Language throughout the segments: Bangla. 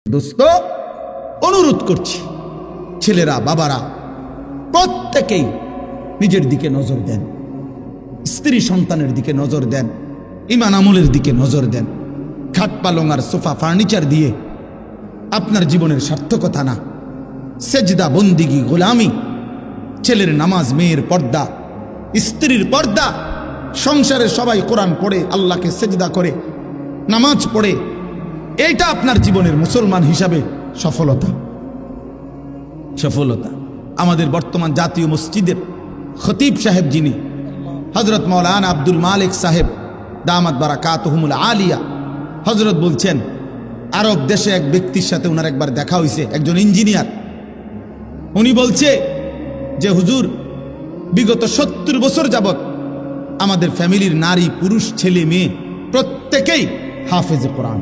দোস্ত, অনুরোধ করছি, ছেলেরা বাবারা প্রত্যেকেই নিজের দিকে নজর দেন, স্ত্রী সন্তানের দিকে নজর দেন, ইমান আমলের দিকে নজর দেন। খাট পালং আর সোফা ফার্নিচার দিয়ে আপনার জীবনের সার্থকতা না। সেজদা, বন্দিগি, গোলামি, ছেলের নামাজ, মেয়ের পর্দা, স্ত্রীর পর্দা, সংসারের সবাই কোরআন পড়ে আল্লাহকে সেজদা করে নামাজ পড়ে, এইটা আপনার জীবনের মুসলমান হিসাবে সফলতা। সফলতা আমাদের বর্তমান জাতীয় মসজিদের খতিব সাহেব, যিনি হজরত মৌলানা আব্দুল মালিক সাহেব দামাত বারাকাতুহুমুল আলিয়া, হজরত বলছেন, আরব দেশে এক ব্যক্তির সাথে ওনার একবার দেখা হয়েছে, একজন ইঞ্জিনিয়ার। উনি বলছে যে হুজুর, বিগত 70 বছর যাবত আমাদের ফ্যামিলির নারী পুরুষ ছেলে মেয়ে প্রত্যেকেই হাফেজে কোরআন।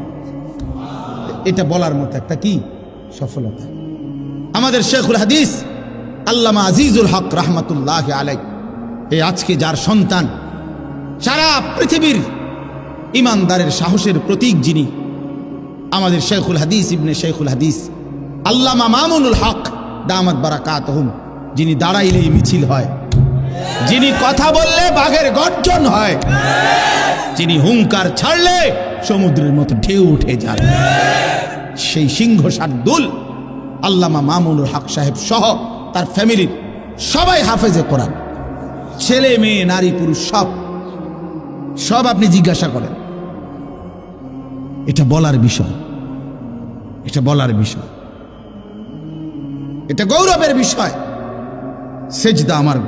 এটা বলার মতো একটা কি সফলতা। আমাদের শেখুল হাদিস আল্লামা আজিজুল হক রহমতুল্লাহ আলাই, এই আজকে যার সন্তান, সারা পৃথিবীর ইমানদারের সাহসের প্রতীক, যিনি আমাদের শেখুল হাদিস ইবনে শেখুল হাদিস আল্লামা মামুনুল হক দামাত বারাকাতুহুম, যিনি দাঁড়াইলেই মিছিল হয়, যিনি কথা বললে বাঘের গর্জন হয়, যিনি হুঙ্কার ছাড়লে সমুদ্রের মতো ঢেউ উঠে যায়, সেই সিংহ শার্দুল আল্লামা মামুনুল হক সাহেব সহ তার ফ্যামিলির সবাই হাফেজে কোরআন, ছেলে মেয়ে নারী পুরুষ সব আপনি জিজ্ঞাসা করেন। এটা বলার বিষয়, এটা বলার বিষয়, এটা গৌরবের বিষয়। সেজদা আমার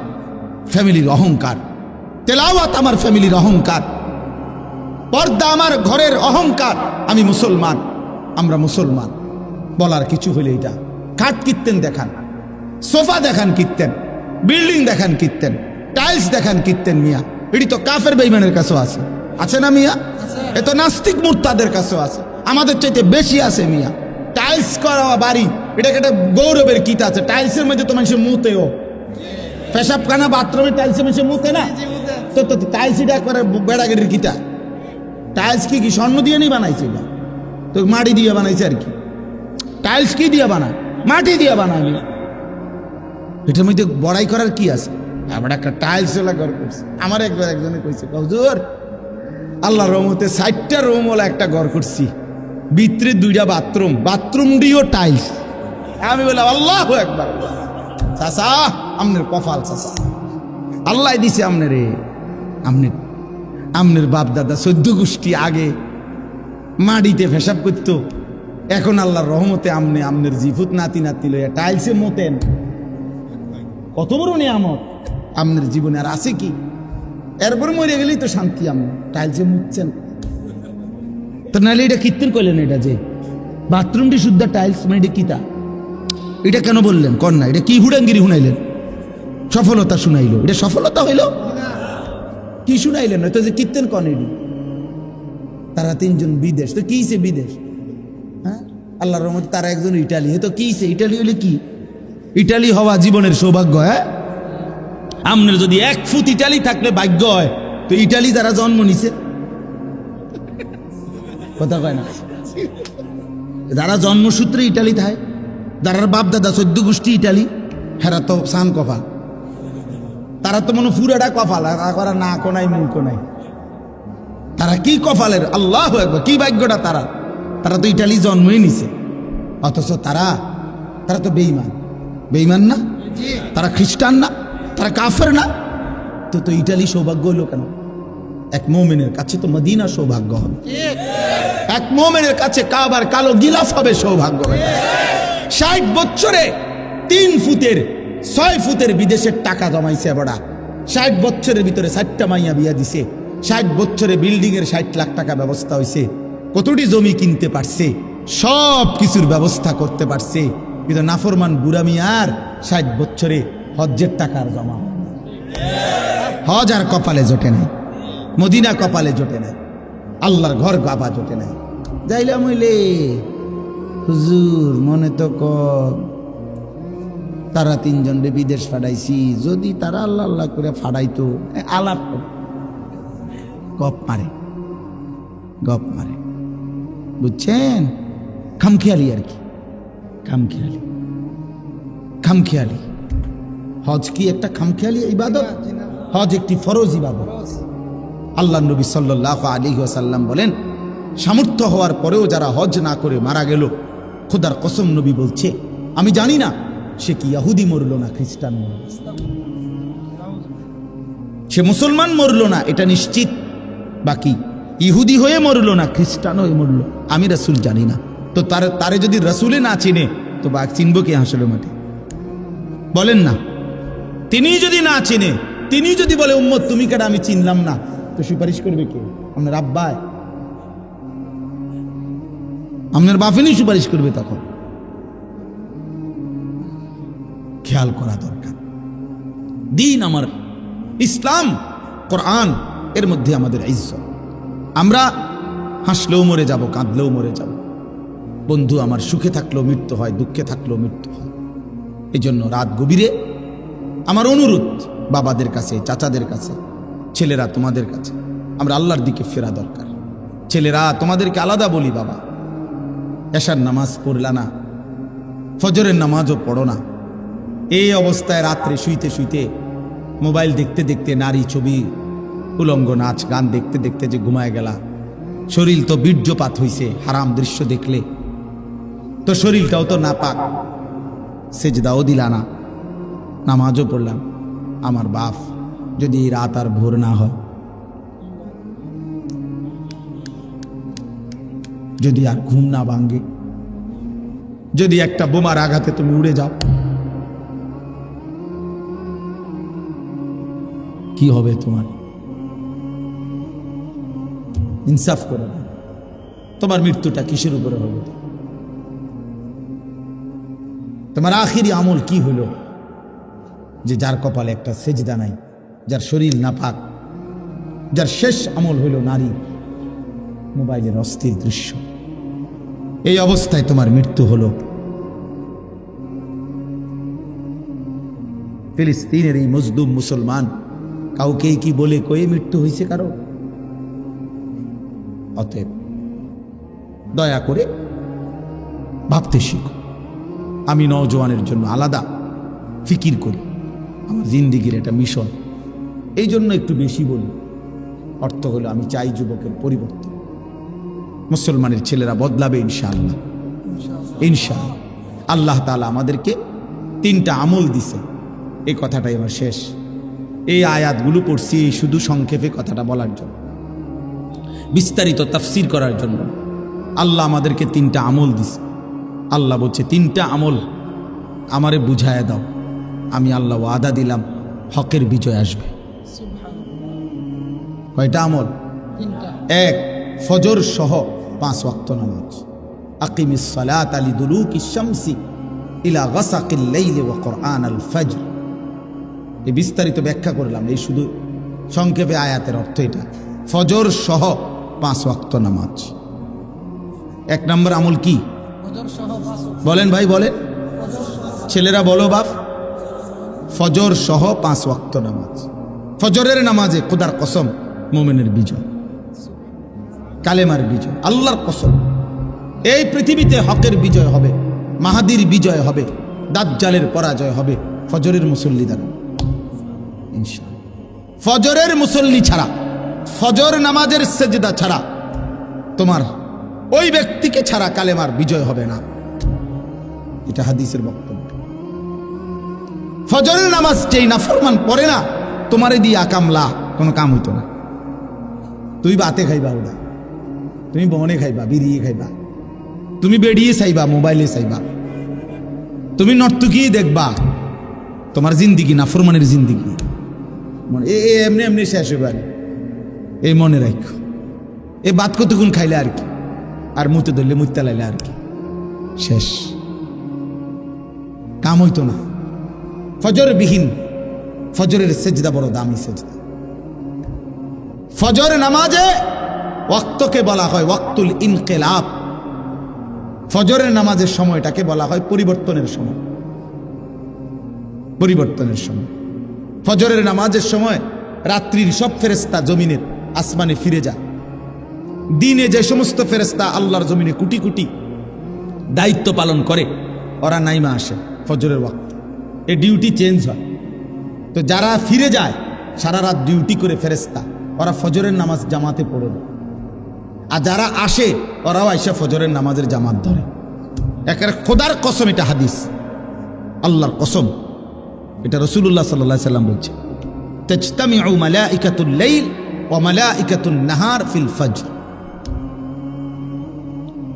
ফ্যামিলির অহংকার, তেলাওয়াত আমার ফ্যামিলির অহংকার, পর্দা আমার ঘরের অহংকার। আমি মুসলমান, আমরা মুসলমান বলার কিছু হলে এটা খাট কীর্তেন দেখান, সোফা দেখান কীর্তেন, বিল্ডিং দেখান কীর্তেন, টাইলস দেখান কীর্তেন। মিয়া, এটি তো কাফের বেঈমানের কাছেও আছে, আছে না মিয়া? এ তো নাস্তিক মুরতাদের কাছেও আছে, আমাদের চাইতে বেশি আছে মিয়া। টাইলস করা বাড়ি, এটাকে একটা গৌরবের কিট আছে। টাইলসের মধ্যে তো মানুষের মুতেও, পেশাবখানা বাথরুমে টাইলসের মানুষের মুতে না, তো টাইলস এটা একবারে বেড়াগেরির কিটা। টাইলস কি স্বর্ণ দিয়ে নি বানাইছে? তো মাটি দিয়ে বানাইছে আর কি। টাইলস কি দিয়ে বানায়? মাটি দিয়ে বানায়। এটার মধ্যে বড়াই করার কি আছে? আমরা একটা টাইলস ওলা ঘর করছি। আমার একজনে কইছে, হুজুর আল্লাহর রহমতে 60টা রুম ওলা একটা ঘর করছি, ভিতরে 2টা বাথরুম, বাথরুম দিয়েও টাইলস। আমি বললাম আল্লাহু আকবার। চাচা, আমনের কপাল চাচা, আল্লাহ দিছে আমনে রে। আমনের বাপ দাদা 14 গোষ্ঠী আগে মাটিতে পেশাব করতো, এখন আল্লাহর রহমতে আমনের জিফুত নাতি নাতি লইয়া টাইলসে মতেন। কত বড় নিয়ামত আমনের জীবনে, আর আছে কি? এরপর মরে গেলেই তো শান্তি। আমি টাইলসে মুতছেন তো, নাহলে এটা কীর্তন করলেন? এটা যে বাথরুমটি শুদ্ধ টাইলস, মানে এটা কিতা? এটা কেন বললেন কর না? এটা কি হুড়াঙ্গিরি শুনাইলেন? সফলতা শুনাইলো, এটা সফলতা হইল? কি শুনাইলেন? তো যে কীর্তন কন, এটি তারা 3 জন বিদেশ, তো কিছে বিদেশ? হ্যাঁ, আল্লাহর রহমতে তারা একজন ইটালি, তো কিছে? ইটালি হইলে কি? ইটালি হওয়া জীবনের সৌভাগ্য। হ্যাঁ, আমনের যদি 1 ফুট ইটালি থাকলে ভাগ্য হয়, তো ইটালি যারা জন্ম নিছে, কথা কয় না, যারা জন্মসূত্রে ইটালি থাকে, যারা বাপ দাদা 14 গোষ্ঠী ইটালি, হেরা তো সান কপাল। তারা তো মনে পুরাটা কপাল, আর না কোনাই মুখ কোনাই। তারা কি কপালের, আল্লাহ একবার কি ভাগ্যটা তারা। তারা তো ইটালি জন্মই নিছে, অথচ তারা তো বেঈমান। বেঈমান না? তারা খ্রিস্টান না? তারা কাফের না? তো ইটালি সৌভাগ্য হলো কেন? এক মুমিনের কাছে তো মদিনা সৌভাগ্য হবে, এক মুমিনের কাছে কাবার কালো গিলাফ হবে সৌভাগ্য হবে। 60 বছরে 3 ফুটের 6 ফুটের বিদেশের টাকা জমাইছে বড়া। 60 বছরের ভিতরে 4টা মাইয়া বিয়া দিছে। 60 বছরে বিল্ডিং এর 60 লাখ টাকা ব্যবস্থা হয়েছে। কতটি জমি কিনতে পারছে, সব কিছুর ব্যবস্থা করতে পারছে। কিন্তু নাফরমান বুড়া মিয়ার 60 বছরে হজ্জের টাকার জমা, হজ আর কপালে জোটে নাই, মদিনা কপালে জোটে নাই, আল্লাহর ঘর গাবা জোটে নাই। যাইলাম হইলে হুজুর মনে তো তারা 3 জন বিদেশ ফাড়াইছি, যদি তারা আল্লাহ আল্লাহ করে ফাড়াইতো, আলাপ গপ মারে, বুঝছেন? খামখেয়ালি আর কি, খামখেয়ালি। খামখেয়ালি হজ কি একটা খামখেয়ালি ইবাদত? হজ একটি ফরজ ইবাদত। আল্লাহ নবী সাল্লাল্লাহু আলাইহি ওয়াসাল্লাম বলেন, সামর্থ্য হওয়ার পরেও যারা হজ না করে মারা গেল, খোদার কসম নবী বলছে, আমি জানি না সে কি ইহুদি মরল না খ্রিস্টান মরল, সে মুসলমান মরল না এটা নিশ্চিত, বাকি ইহুদি হয়ে মরল না খ্রিস্টান হয়ে মরল আমি রাসূল জানি না। তো তারে যদি রাসূলে না চিনে তো বা চিনব কে হাসলে মাঠে? বলেন না। তিনি যদি না চিনে, তিনি যদি বলে উম্মত তুমি কেডা আমি চিনলাম না, তো সুপারিশ করবে কে? আপনার আব্বায়, আপনার বাফেনি সুপারিশ করবে তখন। খেয়াল করা দরকার। দিন আমার ইসলাম, কোরআন, এর মধ্যে আমাদের ইজ্জত। আমরা হাসলেও মরে যাব, কাঁদলেও মরে যাব। বন্ধু আমার সুখে থাকলেও মৃত্যু হয়, দুঃখে থাকলেও মৃত্যু হয়। এই জন্য রাত গভীরে আমার অনুরোধ বাবাদের কাছে, চাচাদের কাছে, ছেলেরা তোমাদের কাছে, আমরা আল্লাহর দিকে ফেরা দরকার। ছেলেরা তোমাদেরকে আলাদা বলি, বাবা এশার নামাজ পড়লা না, ফজরের নামাজও পড়ো না, এই অবস্থায় রাত্রে শুইতে শুইতে মোবাইল দেখতে দেখতে নারী ছবি, উলঙ্গ নাচ গান দেখতে দেখতে যে ঘুমায় গেলা, শরীর তো বীর্যপাত হইছে, হারাম দৃশ্য দেখলে তো শরীরটাও তো নাপাক, সেজদাও দিলা না, নামাজও পড়লাম। আমার বাপ যদি এই রাত আর ভোর না হয়, যদি আর ঘুম না ভাঙ্গে, যদি একটা বোমার আঘাতে তুমি উড়ে যাও, কি হবে তোমার? ইনসাফ করো, তোমার মৃত্যুটা কিসের উপরে হবে? তোমার আখিরি আমল কি হলো যে যার কপালে একটা সেজদা নাই, যার শরীর নাপাক, যার শেষ আমল হইল নারী, মোবাইলের অস্থির দৃশ্য, এই অবস্থায় তোমার মৃত্যু হলো। ফিলিস্তিনের এই মজলুম মুসলমান কাউকে কি বলে কয়ে মৃত্যু হয়েছে কারো? অতএব দয়া করে ভাবতে শিখো। আমি নওজওয়ানের জন্য আলাদা ফিকির করি, আমার জিন্দিগির একটা মিশন, এই জন্য একটু বেশি বলি। অর্থ হলো আমি চাই যুবকের পরিবর্তন, মুসলমানের ছেলেরা বদলাবে ইনশাআল্লাহ, ইনশাআল্লাহ। আল্লাহ তাআলা আমাদেরকে 3টা আমল দিছে, এই কথাটাই আমার শেষ। এই আয়াতগুলো পড়ছি শুধু সংক্ষেপে কথাটা বলার জন্য, বিস্তারিত তাফসীর করার জন্য। আল্লাহ আমাদেরকে 3টা আমল দিছে। আল্লাহ বলছে 3টা আমল আমারে বুঝায় দাও, আমি আল্লাহ ওয়াদা দিলাম হকের বিজয় আসবে। কয়টা আমল? 1, ফজর সহ 5 ওয়াক্ত নামাজ। আকিমিস সালাতা লিদুলুকিশ শামসি ইলা গাসাকিল লাইলি ওয়া কুরআনাল ফজর। এই বিস্তারিত ব্যাখ্যা করলাম, এই শুধু সংক্ষেপে আয়াতের অর্থ এটা। ফজর সহ 5 ওয়াক্ত নামাজ। 1 নম্বর আমল কি? বলেন ভাই, বলেন, ছেলেরা বলো বাপ। ফজর সহ 5 ওয়াক্ত নামাজ। ফজরের নামাজে খোদার কসম মুমিনের বিজয়, কালেমার বিজয়, আল্লাহর কসম। এই পৃথিবীতে হকের বিজয় হবে, মাহাদির বিজয় হবে, দাজ্জালের পরাজয় হবে ফজরের মুসল্লি দ্বারা ইনশাআল্লাহ। ফজরের মুসল্লি ছাড়া, ফজর নামাজের সেজদা ছাড়া, তোমার ওই ব্যক্তিকে ছাড়া কালেমার বিজয় হবে না। এটা হাদিসের বক্তব্য। ফজরের নামাজ যেই নাফরমান পড়ে না, তোমারে দিয়ে আকামলা কোনো কাম হইতো না। তুমি বাতে খাইবা, ওটা তুমি বনে খাইবা, বিড়িয়ে খাইবা, তুমি বেরিয়ে চাইবা, মোবাইলে চাইবা, তুমি নর্তকী দেখবা, তোমার জিন্দিগি নাফরমানের জিন্দিগি এমনি এমনি শেষ হইবার। এই মনে রাখো, এ বাত কতক্ষণ খাইলে আর কি, আর মুতে ধরলে মুতে লাইলে আর কি, শেষ, কাম হইতো না। ফজর বিহীন, ফজরের সেজদা বড় দামি সেজদা। ফজর নামাজে ওয়াক্তকে বলা হয় ওয়াক্তুল ইনকিলাব। ফজরের নামাজের সময়টাকে বলা হয় পরিবর্তনের সময়, পরিবর্তনের সময়। ফজরের নামাজের সময় রাত্রির সব ফেরেশতা জমিনের আসমানে ফিরে যায়। দিনে যে সমস্ত ফেরেশতা আল্লাহর জমিনে কোটি কোটি দায়িত্ব পালন করে ওরা নাইমা আসে ফজরের ওয়াক্ত, এই ডিউটি চেঞ্জ হয়। তো যারা ফিরে যায় সারা রাত ডিউটি করে ফেরেশতা, ওরা ফজরের নামাজ জামাতে পড়ে না। আর যারা আসে ওরাও আইসা ফজরের নামাজের জামাত ধরে। একেবারে খোদার কসম, এটা হাদিস, আল্লাহর কসম, এটা রাসূলুল্লাহ সাল্লাল্লাহু আলাইহি সাল্লাম বলছে, তাজতামিউ মালাইকাতুল লাইল ওয়া মালাইকাতুন নাহার ফিল ফজর।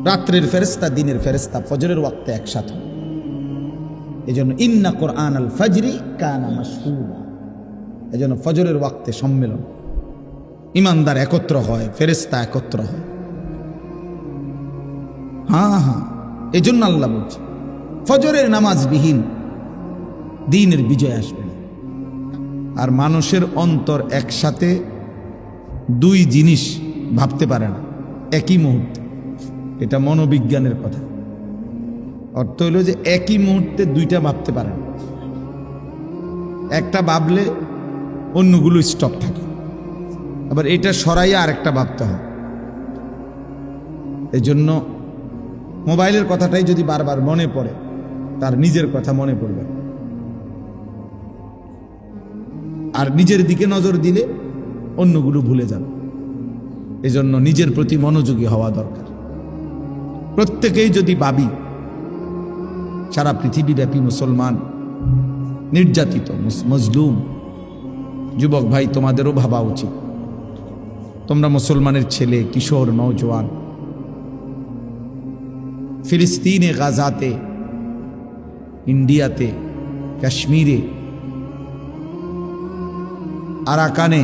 রাত্রের ফেরেশতা দিনের ফেরেশতা ফজরের ওয়াক্তে একসাথে। এজন্য ইন্না কুরআন আল ফজরি কানা মাশহুরা, এজন্য ফজরের ওয়াক্তে সম্মেলন, ইমানদার একত্র হয়, ফেরেশতা একত্র হয়। হ্যাঁ, এজন্য আল্লাহ বলছে ফজরের নামাজ বিহীন দ্বীনের বিজয় আসবে না। আর মানুষের অন্তর একসাথে দুই জিনিস ভাবতে পারে না একই মুহূর্তে, এটা মনোবিজ্ঞানের কথা। অর্থ হলো যে একই মুহূর্তে দুইটা ভাবতে পারে না, একটা ভাবলে অন্যগুলো স্টপ থাকে, আবার এটা সরাইয়া আরেকটা ভাবতে হয়। এই জন্য মোবাইলের কথাটাই যদি বারবার মনে পড়ে, তার নিজের কথা মনে পড়বে, আর নিজের দিকে নজর দিলে অন্যগুলো ভুলে যাবে। এজন্য নিজের প্রতি মনোযোগী হওয়া দরকার। প্রত্যেকেই যদি ভাবি সারা পৃথিবীব্যাপী মুসলমান নির্যাতিত, মজলুম, যুবক ভাই তোমাদেরও ভাবা উচিত, তোমরা মুসলমানের ছেলে, কিশোর, নওজোয়ান, ফিলিস্তিনে, গাজাতে, ইন্ডিয়াতে, কাশ্মীরে, আরাকানে,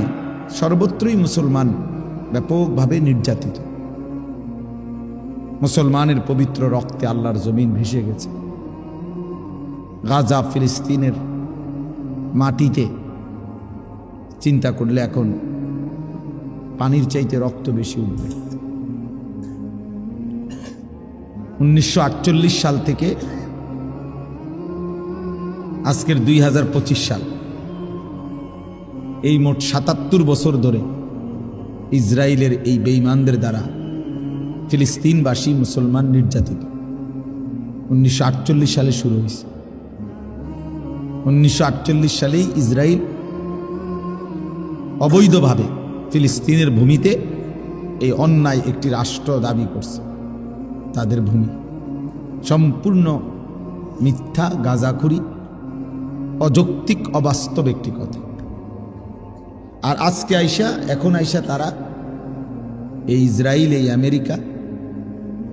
সর্বত্রই মুসলমান ব্যাপকভাবে নির্যাতিত। মুসলমানের পবিত্র রক্তে আল্লাহর জমিন ভেসে গেছে। গাজা, ফিলিস্তিনের মাটিতে চিন্তা করলে এখন পানির চাইতে রক্ত বেশি উঠবে। 1948 সাল থেকে আজকের 2025 সাল, এই মোট 77 বছর ধরে ইসরায়েলের এই বেঈমানদের দ্বারা ফিলিস্তিনবাসী মুসলমান নির্যাতিত। 1948 সালে শুরু হয়েছে। 1948 সালেই ইসরায়েল অবৈধভাবে ফিলিস্তিনের ভূমিতে এই অন্যায় একটি রাষ্ট্র দাবি করছে। তাদের ভূমি সম্পূর্ণ মিথ্যা, গাঁজাখুরি, অযৌক্তিক, অবাস্তব একটি কথা। আর আজকে এখন আইসা তারা এই ইসরায়েল, এই আমেরিকা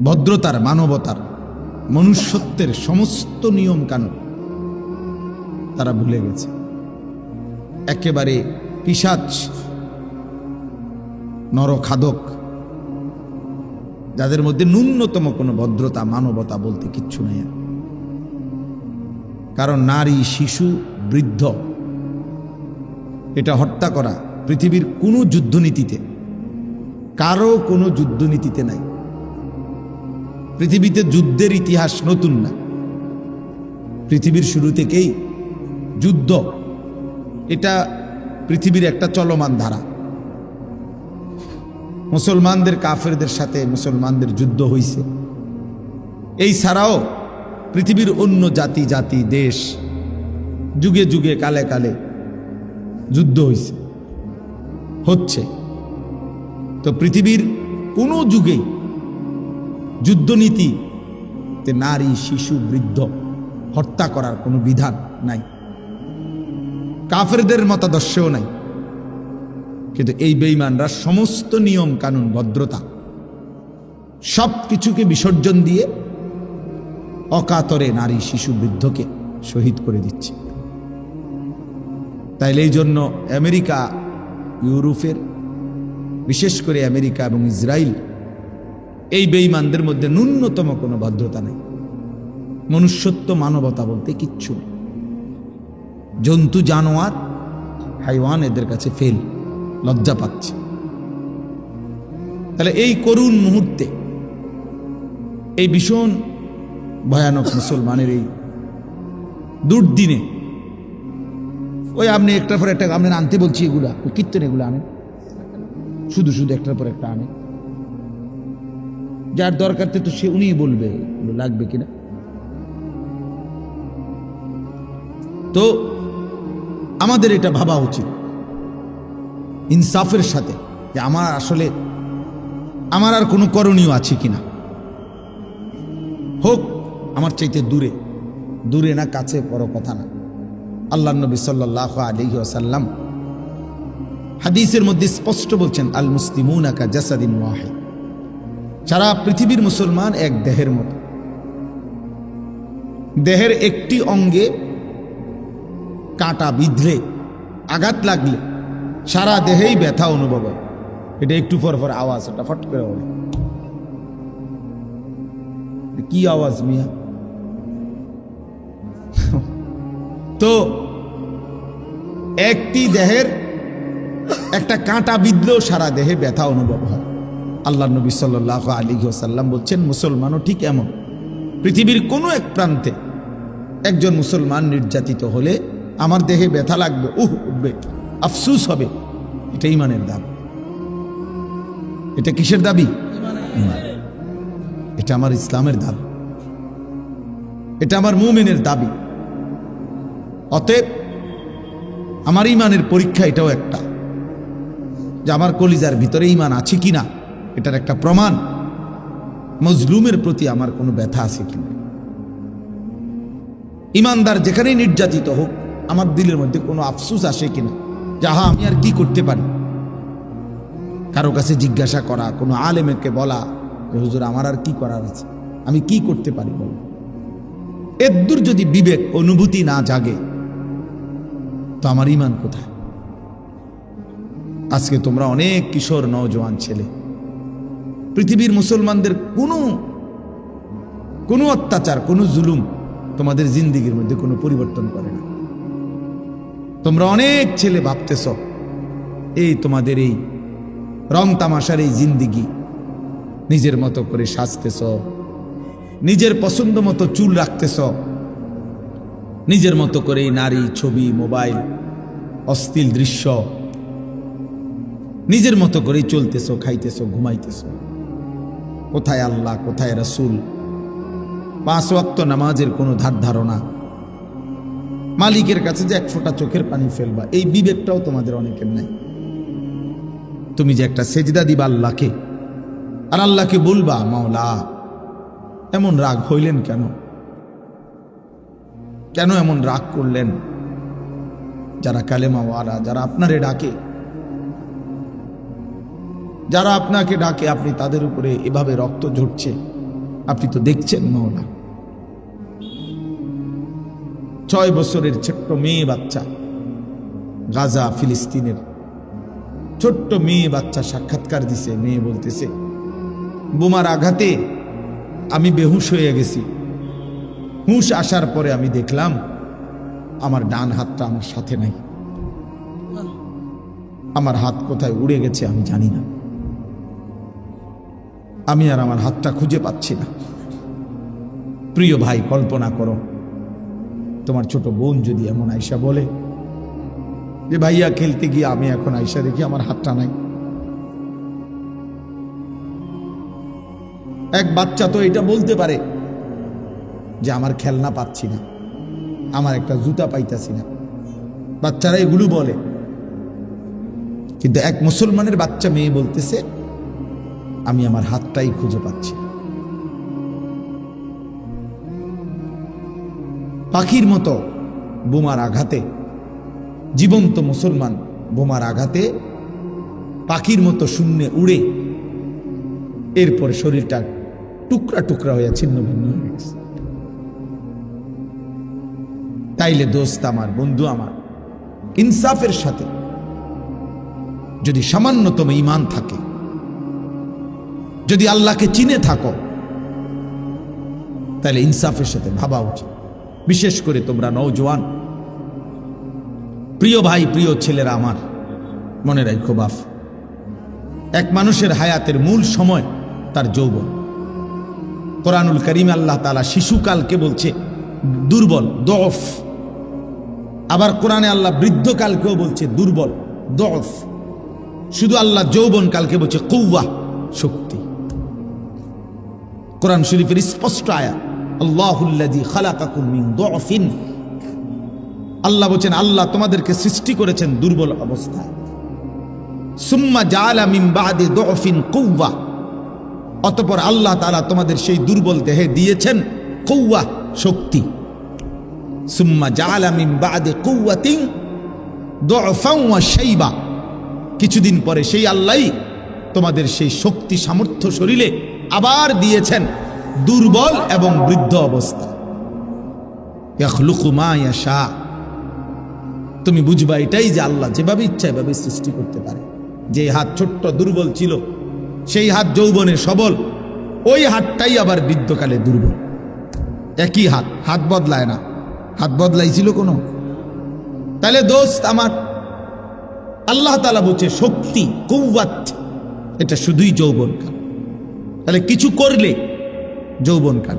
ভদ্রতার, মানবতার, মনুষ্যত্বের সমস্ত নিয়ম কানুন তারা ভুলে গেছে। একেবারে পিশাচ, নরখাদক, যাদের মধ্যে ন্যূনতম কোনো ভদ্রতা, মানবতা বলতে কিচ্ছু নেই। কারণ নারী, শিশু, বৃদ্ধ এটা হত্যা করা পৃথিবীর কোনো যুদ্ধনীতিতে, কারো কোনো যুদ্ধনীতিতে নাই। পৃথিবীতে যুদ্ধের ইতিহাস নতুন না, পৃথিবীর শুরু থেকেই যুদ্ধ এটা পৃথিবীর একটা চলমান ধারা। মুসলমানদের কাফেরদের সাথে মুসলমানদের যুদ্ধ হয়েছে। এই ছাড়াও পৃথিবীর অন্য জাতি, দেশ যুগে যুগে, কালে কালে যুদ্ধ হচ্ছে। তো পৃথিবীর কোনো যুগেই যুদ্ধনীতিতে নারী, শিশু, বৃদ্ধ হত্যা করার কোনো বিধান নাই, কাফেরদের মতাদর্শেও নাই। কিন্তু এই বেঈমানরা সমস্ত নিয়ম কানুন, ভদ্রতা সব কিছুকে বিসর্জন দিয়ে অকাতরে নারী, শিশু, বৃদ্ধকে শহীদ করে দিচ্ছে। তাইলে এই জন্য আমেরিকা, ইউরোপের, বিশেষ করে আমেরিকা এবং ইসরায়েল, এই বেঈমানদের মধ্যে ন্যূনতম কোনো ভদ্রতা নেই, মনুষ্যত্ব, মানবতা বলতে কিচ্ছু নেই। জন্তু, জানোয়ার, হাইওয়ান এদের কাছে ফেল, লজ্জা পাচ্ছে। তাহলে এই করুণ মুহূর্তে, এই ভীষণ ভয়ানক মুসলমানের এই দুর্দিনে, ওই আপনি একটার পর একটা আপনি আনতে বলছি, এগুলা কীর্তন, এগুলো আনেন, শুধু একটার পর একটা আনেন। যার দরকার তো সে উনিই বলবে লাগবে কিনা। তো আমাদের এটা ভাবা উচিত ইনসাফের সাথে, যে আমার আসলে আমার আর কোনো করণীয় আছে কিনা, হোক আমার চাইতে দূরে, দূরে না কাছে বড় কথা না। আল্লাহ নবী সাল্লাল্লাহু আলাইহি ওয়াসাল্লাম হাদিসের মধ্যে স্পষ্ট বলছেন, আল মুসলিমুনা কা জাসাদিন ওয়াহিদ, সারা পৃথিবীর মুসলমান এক দেহের মতো। দেহের একটি অঙ্গে কাঁটা বিঁধলে, আঘাত লাগলে সারা দেহেই ব্যথা অনুভব হয়। এটা একটু পর পর আওয়াজ, ওটা ফট করে ওঠে। কি আওয়াজ মিয়া? তো একটি দেহের একটা কাঁটা বিঁধলেও সারা দেহে ব্যথা অনুভব হয়। আল্লাহ নবী সাল্লাল্লাহু আলাইহি ওয়াসাল্লাম বলছেন, মুসলমানও ঠিক এমন। পৃথিবীর কোনো এক প্রান্তে একজন মুসলমান নির্যাতিত হলে আমার দেহে ব্যথা লাগবে, উঠবে, আফসুস হবে। এটা ঈমানের দাবি। এটা কিসের দাবি? এটা আমার ইসলামের দাবি, এটা আমার মুমিনের দাবি। অতএব আমার ঈমানের পরীক্ষা এটাও একটা, যে আমার কলিজার ভিতরে ঈমান আছে কিনা, এটার একটা প্রমাণ। মজলুমের প্রতি আমার কোনো ব্যথা আছে কিনা। ঈমানদার যেখানেই নির্যাতিত হোক, আমার দিলের মধ্যে কোনো আফসোস আসে কিনা, যাহা আমি আর কি করতে পারি। কারো কাছে জিজ্ঞাসা করা, কোনো আলেমকে বলা যে হুজুর আমার আর কি করার আছে, আমি কি করতে পারি বল। এদ্দুর যদি বিবেক অনুভূতি না জাগে, তো আমার ঈমান কোথায়? আজকে তোমরা অনেক কিশোর নওজোয়ান ছেলে, পৃথিবীর মুসলমানদের কোনো অত্যাচার, কোনো জুলুম তোমাদের জিন্দিগির মধ্যে কোনো পরিবর্তন করে না। তোমরা অনেক ছেলে ভাবতেছ এই তোমাদের এই রং তামাশার এই জিন্দিগি, নিজের মতো করে সাজতেছ, নিজের পছন্দ মতো চুল রাখতেছ, নিজের মতো করে নারী, ছবি, মোবাইল, অশ্লীল দৃশ্য, নিজের মতো করেই চলতেছ, খাইতেছ, ঘুমাইতেছ। কোথায় আল্লাহ, কোথায় রাসূল? 5 ওয়াক্ত নামাজের কোনো ধার ধারণা, মালিকের কাছে যে এক ফোঁটা চোখের পানি ফেলবা, এই বিবেকটাও তোমাদের অনেকের নাই। তুমি যে একটা সেজদা দিবা আল্লাহকে, আর আল্লাহকে বলবা, মাওলা এমন রাগ হইলেন কেন, কেন এমন রাগ করলেন? যারা কালেমাওয়ালা, যারা আপনারে ডাকে, যারা আপনাকে ডাকে, আপনি তাদের উপরে এভাবে রক্ত ঝরছে, আপনি তো দেখছেন মাওলা। 6 বছরের ছোট্ট মেয়ে বাচ্চা, গাজা ফিলিস্তিনের ছোট্ট মেয়ে বাচ্চা সাক্ষাৎকার দিছে। মেয়ে বলতেছে, বোমার আঘাতে আমি বেহুশ হয়ে গেছি। হুঁশ আসার পরে আমি দেখলাম আমার ডান হাতটা আমার সাথে নাই। আমার হাত কোথায় উড়ে গেছে আমি জানি না। আমি আর আমার হাতটা খুঁজে পাচ্ছি না। প্রিয় ভাই, কল্পনা করো, তোমার ছোট বোন যদি এমন আয়সা বলে যে ভাইয়া খেলতে গিয়ে আমি এখন আয়সা দেখি আমার হাতটা নাই। এক বাচ্চা তো এটা বলতে পারে যে আমার খেলনা পাচ্ছি না, আমার একটা জুতা পাইতাছি না। বাচ্চারা এগুলো বলে, কিন্তু এক মুসলমানের বাচ্চা মেয়ে বলতেছে আমি আমার হাতটাই খুঁজে পাচ্ছি। পাখির মতো বোমার আঘাতে, জীবন্ত মুসলমান বোমার আঘাতে পাখির মতো শূন্যে উড়ে এরপরে শরীরটা টুকরা টুকরা হয়ে ছিন্ন ভিন্ন হয়ে গেছে। তাইলে দোস্ত আমার, বন্ধু আমার, ইনসাফের সাথে যদি সামান্যতম ঈমান থাকে, যদি আল্লাহকে চিনে থাকো, তাহলে ইনসাফের সাথে ভাবা উচিত। বিশেষ করে তোমরা নওজোয়ান, প্রিয় ভাই, প্রিয় ছেলেরা আমার, মনে রাখো বাপ, এক মানুষের হায়াতের মূল সময় তার যৌবন। কোরআনুল কারীমে আল্লাহ তাআলা শিশুকালকে বলছে দুর্বল, দফ। আবার কোরআনে আল্লাহ বৃদ্ধকালকেও বলছে দুর্বল, দফ। শুধু আল্লাহ যৌবন কালকে বলছে কুওয়া, শক্তি। কোরআন শরীফের স্পষ্ট আয়াত, আল্লাহুল্লাযী খালাকাকুম মিন দুআফিন। আল্লাহ বলেন, আল্লাহ তোমাদেরকে সৃষ্টি করেছেন দুর্বল অবস্থায়। সুম্মা জাআলা মিন বাদি দুআফিন কুওয়া, অতঃপর আল্লাহ তাআলা তোমাদের সেই দুর্বল দেহে দিয়েছেন কুওয়া, শক্তি। সুম্মা জাআলা মিন বাদি কুওয়াতিন দুআফান ওয়া শাইবা, কিছুদিন পরে সেই আল্লাহই তোমাদের সেই শক্তি সামর্থ্য শরীরে আবার দিয়েছেন দুর্বল এবং বৃদ্ধ অবস্থা। ইয়াখলুকু মা ইয়াশা, তুমি বুঝবা এটাই যে আল্লাহ যেভাবে ইচ্ছা এভাবে সৃষ্টি করতে পারে। যে হাত ছোট্ট দুর্বল ছিল, সেই হাত যৌবনে সবল, ওই হাতটাই আবার বৃদ্ধকালে দুর্বল। একই হাত, হাত বদলায় না। হাত বদলাইছিল কোনো? তাহলে দোস্ত আমার, আল্লাহ তাআলা বলছে শক্তি, কুওয়াত, এটা শুধুই যৌবনকাল। তাহলে কিছু করলে যৌবনকাল,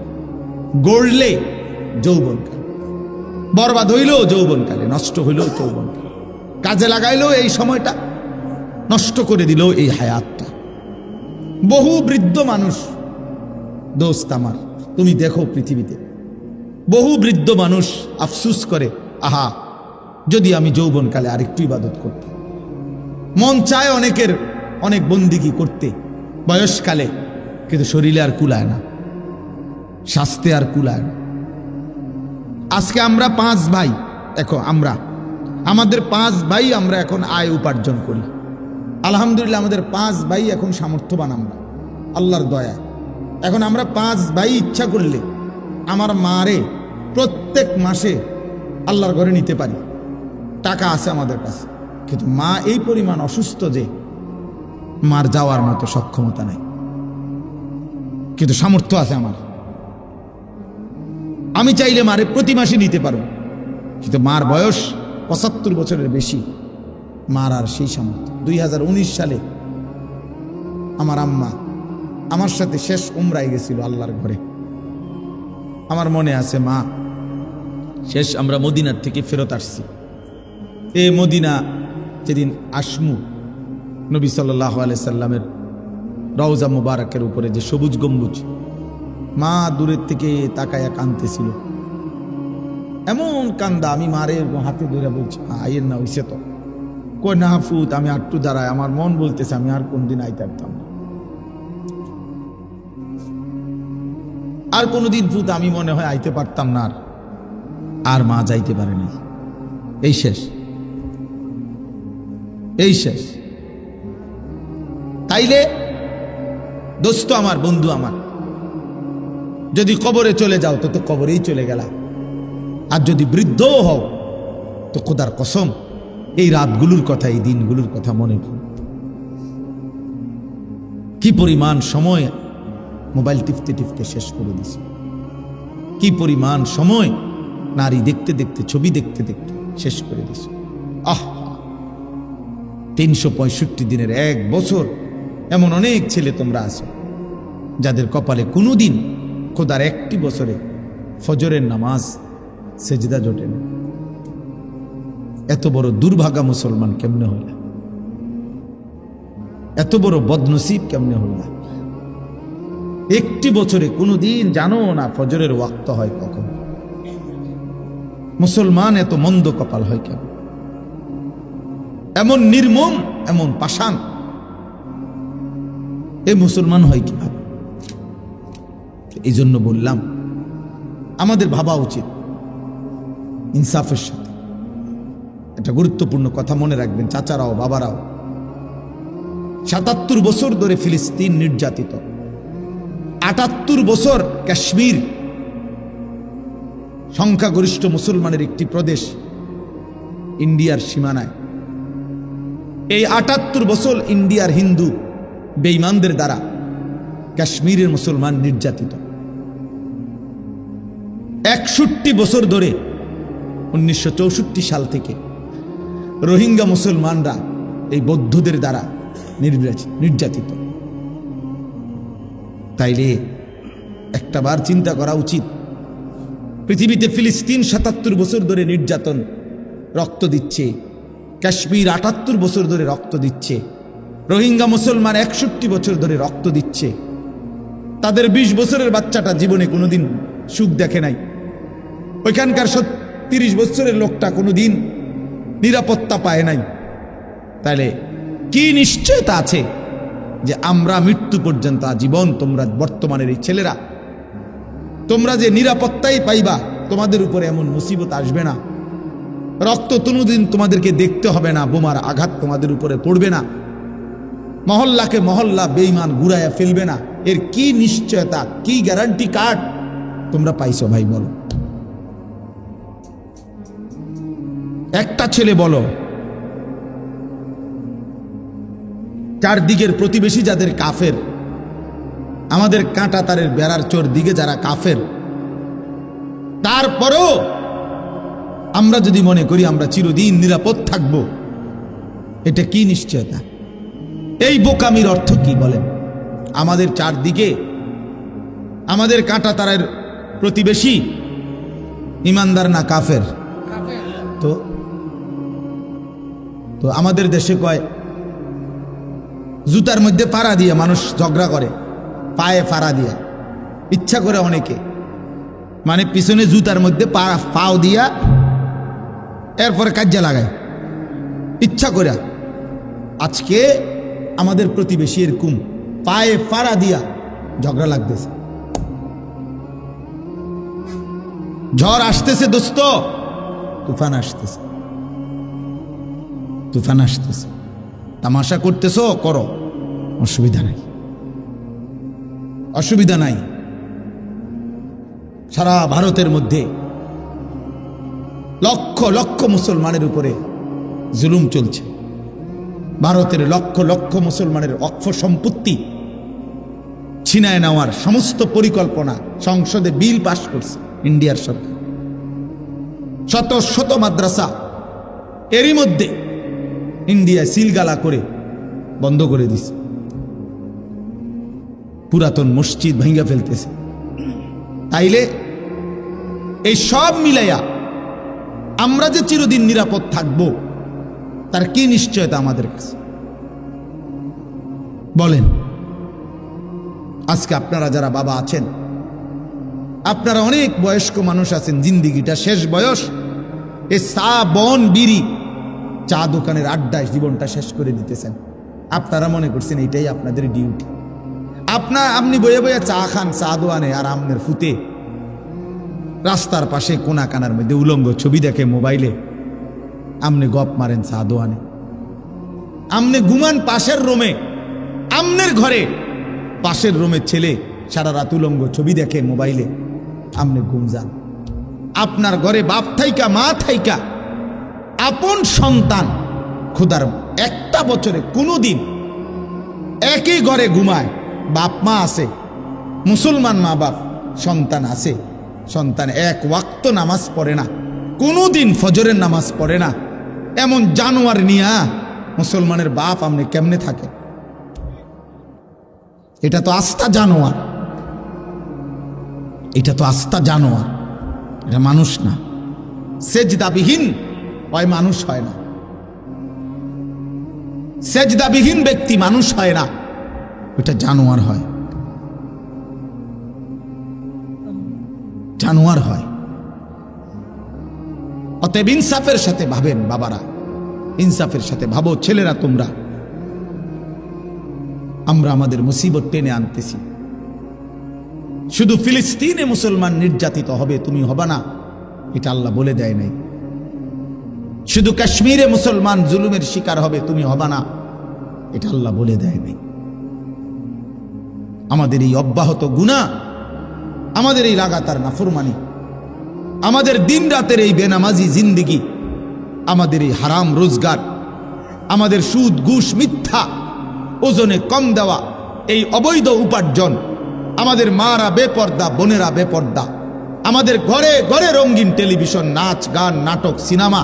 গড়লে যৌবনকাল, বরবাদ হইলেও যৌবনকালে, নষ্ট হইলেও যৌবনকালে, কাজে লাগাইলেও এই সময়টা, নষ্ট করে দিলেও এই হায়াতটা। বহু বৃদ্ধ মানুষ দোস্ত আমার, তুমি দেখো পৃথিবীতে বহু বৃদ্ধ মানুষ আফসুস করে, আহা যদি আমি যৌবনকালে আরেকটু ইবাদত করতাম। মন চায় অনেকের অনেক বন্দিগি করতে বয়সকালে, কিন্তু শরীরে আর কুলায় না, স্বাস্থ্যে আর কুলায় না। আজকে আমরা 5 ভাই, দেখো আমাদের 5 ভাই আমরা এখন আয় উপার্জন করি। আলহামদুলিল্লাহ আমাদের 5 ভাই এখন সামর্থ্যবান, আমরা আল্লাহর দয়া। এখন আমরা 5 ভাই ইচ্ছা করলে আমার মারে প্রত্যেক মাসে আল্লাহর ঘরে নিতে পারি, টাকা আছে আমাদের কাছে। কিন্তু মা এই পরিমাণ অসুস্থ যে মার যাওয়ার মতো সক্ষমতা নেই, কিন্তু সামর্থ্য আছে আমার। আমি চাইলে মারে প্রতি মাসে নিতে পারবো, কিন্তু মার বয়স 75 বছরের বেশি, মার আর সেই সামর্থ্য। 2019 সালে আমার আম্মা আমার সাথে শেষ উমরায় গেছিল আল্লাহর ঘরে। আমার মনে আছে, মা শেষ আমরা মদিনার থেকে ফেরত আসছি। এ মদিনা যেদিন আসমু, নবী সাল্লাল্লাহু আলাইহি সাল্লামের রওজা মুবারকের উপরে যে সবুজ গম্বুজ, মা দূরের থেকে তাকায়া কাঁদতেছিল, এমন কান্দা। আমি মারে হাতে ধরে বলছি, আইয়ের না হইছে তো, কই না ফুত, আমি আটটু দাঁড়ায়, আমার মন বলতেছে আমি আর কোনদিন আইতে পারতাম না, আর কোনোদিন ফুত আমি মনে হয় আইতে পারতাম না। আর মা যাইতে পারে নাই, এই শেষ, এই শেষ। তাইলে দোস্ত আমার, বন্ধু আমার, যদি কবরে চলে যাও তো কবরেই চলে গেলা, আর যদি বৃদ্ধও হও তো খোদার কসম এই রাতগুলোর কথা, এই দিনগুলোর কথা মনে পড়ে। কি পরিমাণ সময় মোবাইল টিপতে টিপতে শেষ করে দিছে, কি পরিমাণ সময় নারী দেখতে দেখতে, ছবি দেখতে দেখতে শেষ করে দিছে। 365 দিনের 1 বছর এমন অনেক ছেলে তোমরা আছো যাদের কপালে কোনোদিন খোদার 1টি বছরে ফজরের নামাজ সেজদা জোটে না। এত বড় দুর্ভাগা মুসলমান কেমনে হইলা? এত বড় বদনসিব কেমনে হইলা? 1টি বছরে কোনোদিন জানো না ফজরের ওয়াক্ত হয় কখন? মুসলমান এত মন্দ কপাল হয় কেন? এমন নির্মম, এমন পাষাণ এই মুসলমান হয় কিভাবে? এই জন্য বললাম আমাদের ভাবা উচিত ইনসাফের সাথে। একটা গুরুত্বপূর্ণ কথা মনে রাখবেন চাচারাও বাবারাও, 77 বছর ধরে ফিলিস্তিন নির্যাতিত, 78 বছর কাশ্মীর সংখ্যাগরিষ্ঠ মুসলমানের একটি প্রদেশ ইন্ডিয়ার সীমানায়। এই 78 বছর ইন্ডিয়ার হিন্দু বেঈমানদের দ্বারা কাশ্মীরের মুসলমান নির্যাতিত। 61 বছর ধরে 1964 সাল থেকে রোহিঙ্গা মুসলমানরা এই বৌদ্ধদের দ্বারা নির্যাতিত। তাইলে একটাবার চিন্তা করা উচিত, পৃথিবীতে ফিলিস্তিন 77 বছর ধরে নির্যাতন, রক্ত দিচ্ছে, কাশ্মীর 78 বছর ধরে রক্ত দিচ্ছে, রোহিঙ্গা মুসলমান 61 বছর ধরে রক্ত দিচ্ছে। তাদের 20 বছরের বাচ্চাটা জীবনে কোনোদিন সুখ দেখে নাই, ওইখানকার 30 বছরের লোকটা কোনোদিন নিরাপত্তা পায় নাই। তাহলে কি নিশ্চয়তা আছে যে আমরা মৃত্যু পর্যন্ত আজীবন, তোমরা বর্তমানের এই ছেলেরা তোমরা যে নিরাপত্তাই পাইবা, তোমাদের উপরে এমন মুসিবত আসবে না, রক্ত কোনোদিন তোমাদেরকে দেখতে হবে না, বোমার আঘাত তোমাদের উপরে পড়বে না, মহল্লাকে মহল্লা বেঈমান ঘুরাইয়া ফেলবে না। এর কি নিশ্চয়তা, কি গ্যারান্টি কার্ড তোমরা পাইছো ভাই বলো? একটা ছেলে বলো, চারদিকের প্রতিবেশী যাদের কাফের, আমাদের কাঁটা তারের বেড়ার চোর দিকে যারা কাফের, তারপরও আমরা যদি মনে করি আমরা চিরদিন নিরাপদ থাকব, এটা কি নিশ্চয়তা? এই বোকামির অর্থ কি বলেন? আমাদের চারদিকে আমাদের কাঁটা তারের প্রতিবেশী ইমানদার না কাফের? তো তো আমাদের দেশে কয় জুতার মধ্যে ফাড়া দিয়ে মানুষ ঝগড়া করে, পায়ে ফাড়া দিয়া, ইচ্ছা করে অনেকে, মানে পিছনে জুতার মধ্যে পাও দিয়া এরপরে কাজ্জা লাগায় ইচ্ছা করে। আজকে আমাদের প্রতিবেশী এরকম পায়ে ফাড়া দিয়া ঝগড়া লাগতেছে। ঝড় আসতেছে দোস্ত, তুফান আসতেছে, তুফান আসতেছে, তামাশা করতেছো করো, অসুবিধা নাই, অসুবিধা নাই। সারা ভারতের মধ্যে লক্ষ লক্ষ মুসলমানের উপরে জুলুম চলছে। ভারতের লক্ষ লক্ষ মুসলমানের অক্ষ সম্পত্তি ছিনায় নেওয়ার সমস্ত পরিকল্পনা সংসদে বিল পাশ করছে ইন্ডিয়ার সরকার। শত শত মাদ্রাসা এরই মধ্যে ইন্ডিয়া সিলগালা করে বন্ধ করে দিছে, পুরাতন মসজিদ ভেঙে ফেলতেছে। তাইলে এই সব মিলাইয়া আমরা যে চিরদিন নিরাপদ থাকব, তার কি নিশ্চয়তা আমাদের কাছে বলেন? আজকে আপনারা যারা বাবা আছেন, আপনারা অনেক বয়স্ক মানুষ আছেন, জিন্দিগিটা শেষ বয়স, এ চা বন বিড়ি চা দোকানের আড্ডায় জীবনটা শেষ করে দিতেছেন। আপনারা মনে করছেন এটাই আপনাদের ডিউটি। আপনি বয়ে বয়ে চা খান চা দোয়ানে, আর আমনের ফুতে রাস্তার পাশে কোনা কানার মধ্যে উলঙ্গ ছবি দেখে মোবাইলে, আমনে গপ মারেন চা দোয়ানে। আমনে ঘুমান পাশের রুমে, আমনের ঘরে পাশের রুমের ছেলে সারা রাত উলঙ্গ ছবি দেখে মোবাইলে, আমনে ঘুম যান। আপনার ঘরে বাপ থাইকা মা থাইকা আপন সন্তান খোদার একটা বছরে কোনোদিন একই ঘরে ঘুমায়, বাপ মা আছে, মুসলমান মা বাপ, সন্তান আছে, সন্তান এক ওয়াক্ত নামাজ পড়ে না, কোনোদিন ফজরের নামাজ পড়ে না, এমন জানোয়ার নিয়া মুসলমানের বাপ আপনি কেমনে থাকে? এটা তো আস্থা জানোয়ার, এটা তো আস্থা জানোয়ার, এটা মানুষ না। সেজদাবিহীন হয় মানুষ হয় না, সেজদাবিহীন ব্যক্তি মানুষ হয় না, ওটা জানোয়ার হয়, জানোয়ার হয়। অতএব ইনসাফের সাথে ভাবেন বাবারা, ইনসাফের সাথে ভাবো ছেলেরা তোমরা। আমরা আমাদের মুসিবত টেনে আনতেছি। শুধু ফিলিস্তিনে মুসলমান নির্যাতিত হবে, তুমি হবা না, এটা আল্লাহ বলে দেয় নাই। শুধু কাশ্মীরে মুসলমান জুলুমের শিকার হবে, তুমি হবা না, এটা আল্লাহ বলে দেয় নাই। আমাদের এই অব্যাহত গুনাহ, আমাদের এই লাগাতার নাফরমানি, আমাদের দিন রাতের এই বেনামাজি জিন্দিগি, আমাদের এই হারাম রোজগার, আমাদের সুদ ঘুষ মিথ্যা, ওজনে কম দেওয়া, এই অবৈধ উপার্জন, আমাদের মারা বেপর্দা, বোনেরা বেপর্দা, আমাদের ঘরে ঘরে রঙিন টেলিভিশন, নাচ গান নাটক সিনেমা,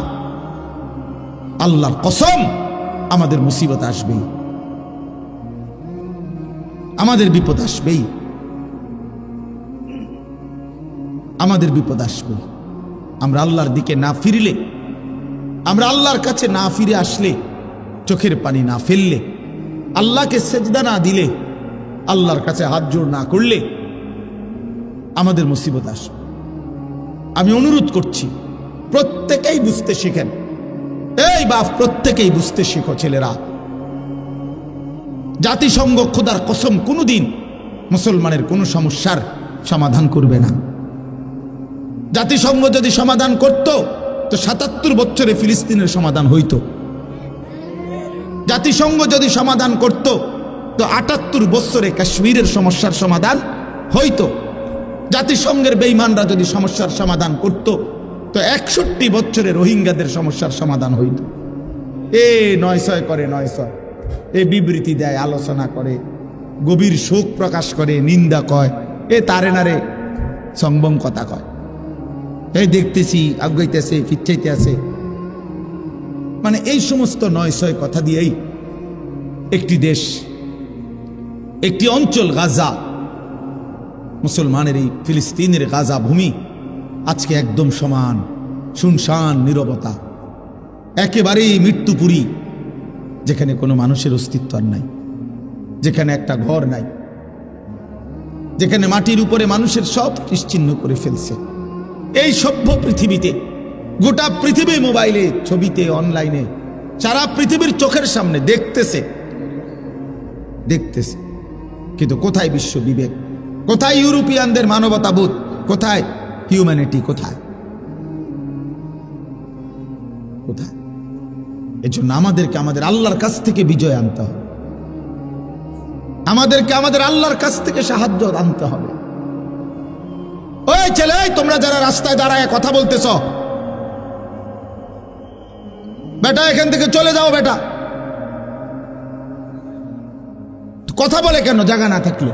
আল্লাহর কসম আমাদের মুসিবত আসবেই, আমাদের বিপদ আসবেই, আমাদের বিপদ আসবেই। আমরা আল্লাহর দিকে না ফিরলে, আমরা আল্লাহর কাছে না ফিরে আসলে, চোখের পানি না ফেললে, আল্লাহকে সেজদা না দিলে, আল্লাহর কাছে হাত জোড় না করলে আমাদের মুসিবত আসে। আমি অনুরোধ করছি, প্রত্যেকেই বুঝতে শিখেন। এই বাপ, প্রত্যেকেই বুঝতে শিখো ছেলেরা। জাতিসংঘ খোদার কসম কোনোদিন মুসলমানের কোনো সমস্যার সমাধান করবে না। জাতিসংঘ যদি সমাধান করত তো ৭৭ বছরে ফিলিস্তিনের সমাধান হইত। জাতিসংঘ যদি সমাধান করত তো ৭৮ বছরে কাশ্মীরের সমস্যার সমাধান হইত। জাতিসংঘের বেঈমানরা যদি সমস্যার সমাধান করত তো ৬১ বছরে রোহিঙ্গাদের সমস্যার সমাধান হইত। নয় ছয় করে, এ বিবৃতি দেয়, আলোচনা করে, গভীর শোক প্রকাশ করে, নিন্দা কয়, তারে নারে সংবং কথা কয়, দেখতেছি আগাইতেছে, ফিরচাইতে আছে। মানে এই সমস্ত নয় ছয় কথা দিয়েই একটি দেশ, একটি অঞ্চল, গাজা, মুসলমানের এই ফিলিস্তিনের গাজা ভূমি আজকে একদম সমান, শুনশান, নীরবতা, একেবারেই মৃত্যুপুরী, যেখানে কোনো মানুষের অস্তিত্ব আর নাই, যেখানে একটা ঘর নাই, যেখানে মাটির উপরে মানুষের সব নিশ্চিহ্ন করে ফেলছে। এই সভ্য পৃথিবীতে, গোটা পৃথিবী মোবাইলে, ছবিতে, অনলাইনে, সারা পৃথিবীর চোখের সামনে দেখতেছে, কিন্তু কোথায় বিশ্ব বিবেক? কোথায় ইউরোপিয়ানদের মানবতাবোধ? কোথায় হিউম্যানিটি? কোথায়? এজন্য আমাদেরকে আমাদের আল্লাহর কাছ থেকে বিজয় আনতে হবে, আমাদেরকে আমাদের আল্লাহর কাছ থেকে সাহায্য আনতে হবে। ওই ছেলে, তোমরা যারা রাস্তায় দাঁড়ায় কথা বলতেছ, বেটা এখান থেকে চলে যাও। বেটা কথা বলে কেন জায়গা না থাকলে?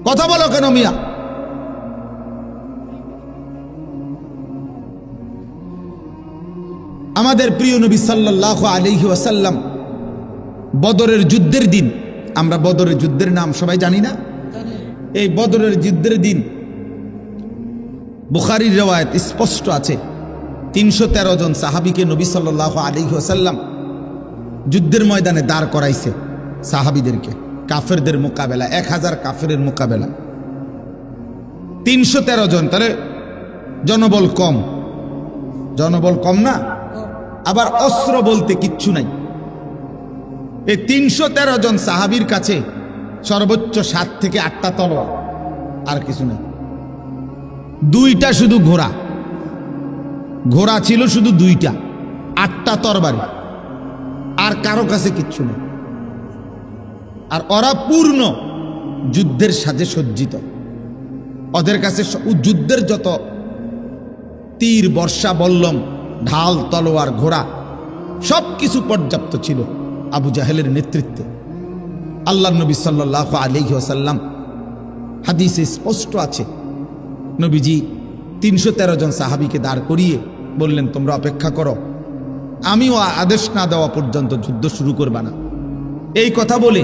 কথা বলো কেন মিয়া? আমাদের প্রিয় নবী সাল্লাল্লাহু আলাইহি ওয়াসাল্লাম বদরের যুদ্ধের দিন, আমরা বদরের যুদ্ধের নাম সবাই জানি না? এই বদরের যুদ্ধের দিন বুখারীর রিওয়ায়াত স্পষ্ট আছে, ৩১৩ জন সাহাবীকে নবী সাল্লাল্লাহু আলাইহি ওয়াসাল্লাম যুদ্ধের ময়দানে দাঁড় করাইছে। সাহাবীদেরকে কাফেরদের মোকাবেলা, ১০০০ কাফেরের মোকাবেলা, ৩১৩ জন। তাহলে জনবল কম না? আবার অস্ত্র বলতে কিচ্ছু নাই। এই ৩১৩ জন সাহাবীর কাছে সর্বোচ্চ ৭ থেকে ৮টা তলোয়ার, আর কিছু নেই। 2টা শুধু ঘোড়া ছিল, শুধু 2টা, 8টা তরবারি, আর কারো কাছে কিচ্ছু নেই। আর ওরা পূর্ণ যুদ্ধের সাজে সজ্জিত। ওদের কাছে যুদ্ধের যত তীর, বর্ষা, বল্লম, ঢাল, তলোয়ার, ঘোড়া সব কিছু পর্যাপ্ত ছিল আবু জাহেলের নেতৃত্বে। আল্লাহর নবী সাল্লাল্লাহু আলাইহি ওয়াসাল্লাম, হাদিসে স্পষ্ট আছে, নবীজি ৩১৩ জন সাহাবীকে দাঁড় করিয়ে বললেন, তোমরা অপেক্ষা করো, আমিও আদেশ না দেওয়া পর্যন্ত যুদ্ধ শুরু করবা না। এই কথা বলে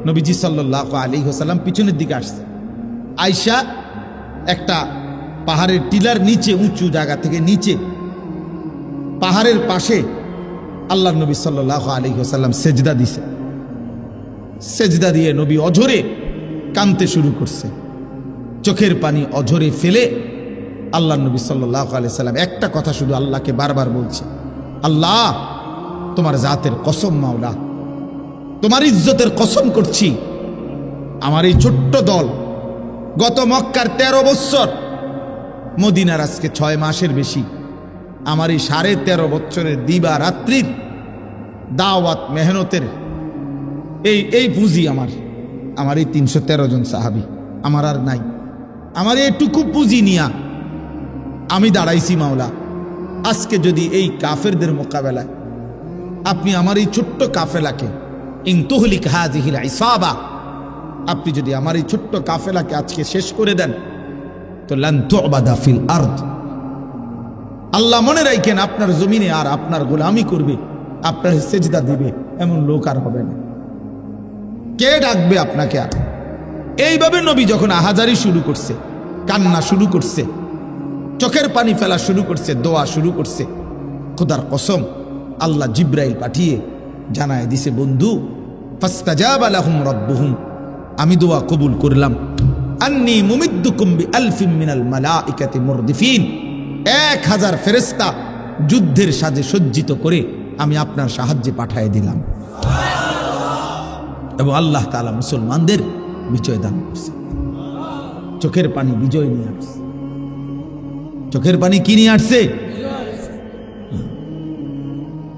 নবীজি সাল্লাল্লাহু আলাইহি ওয়াসাল্লাম পিছনের দিকে আসছে। আয়েশা একটা পাহাড়ের টিলার নিচে, উঁচু জায়গা থেকে নিচে পাহাড়ের পাশে আল্লাহর নবী সাল্লাল্লাহু আলাইহি ওয়াসাল্লাম সেজদা দিছে। সেজদা দিয়ে নবী অঝরে কাঁদতে শুরু করছে, চোখের পানি অঝরে ফেলে আল্লাহর নবী সাল্লাল্লাহু আলাইহি ওয়াসাল্লাম একটা কথা শুধু আল্লাহকে বারবার বলছে, আল্লাহ তোমার জাতের কসম, মাওলা তোমার ইজ্জতের কসম করছি, আমার এই ছোট্ট দল গত মক্কার 13 বছর, মদিনার আজকে 6 মাসের বেশি, আমার এই 13.5 বছরের দিবা রাত্রির দাওয়াত মেহনতের এই পুঁজি আমার এই 313 জন সাহাবী, আমার আর নাই। আমার এইটুকু পুঁজি নিয়া আমি দাঁড়াইছি মাওলা। আজকে যদি এই কাফেরদের মোকাবেলায় আপনি আমার এই ছোট্ট কাফেলাকে, ইন তুহলিক হাযিহিল ইসাবা, আপনি যদি আমার এই ছোট্ট কাফেলাকে আজকে শেষ করে দেন, তো লান তুবাদা ফিল আরদ, আল্লাহ মনে রাখেন আপনার জমিনে আর আপনার গোলামি করবে, আপনার সেজদা দিবে এমন লোক আর হবে না। কে ডাকবে আপনাকে আর? এইভাবে নবী যখন আহাজারি শুরু করছে, কান্না শুরু করছে, চোখের পানি ফেলা শুরু করছে, দোয়া শুরু করছে, খোদার কসম আল্লাহ জিব্রাইল পাঠিয়ে জানায় দিছে, বন্ধু ফাস্তাজাবা লাহুম রাব্বুহুম, আমি দোয়া কবুল করলাম, আন্নী মুমিদ্দুকুম বিআলফিম মিনাল মালাইকাতি মুরদিফিন, 1000 ফেরেশতা যুদ্ধের সাজে সজ্জিত করে আমি আপনার সাহায্যে পাঠিয়ে দিলাম। এবং আল্লাহ তাআলা মুসলমানদের বিজয় দান করছে। চোখের পানি বিজয় নিয়ে আসছে। চোখের পানি কি নিয়ে আসছে?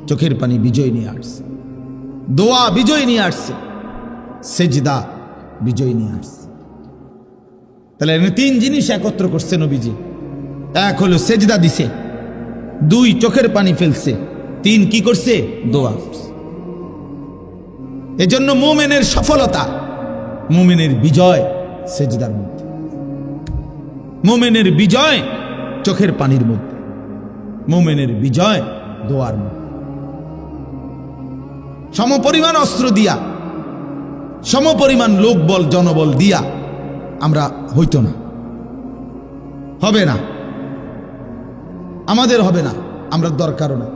চোখের পানি বিজয় নিয়ে আসছে। দোয়া বিজয় নিয়ে আসছে। সেজদা বিজয় নিয়ে আসছে। তাহলে 3 জিনিস একত্র করছে নবীজি। 1 হলো সেজদা দিছে, 2 চোখের পানি ফেলছে, 3 কি করছে? দোয়া করছে। এজন্য মুমিনের সফলতা, মুমিনের বিজয় সেজদার মধ্যে, মুমিনের বিজয় চোখের পানির মধ্যে, মুমিনের বিজয় দোয়ার মধ্যে। সমপরিমাণ অস্ত্র দিয়া, সমপরিমাণ লোকবল জনবল দিয়া আমরা হইতো না, হবে না, আমাদের হবে না, আমরা দরকারও না।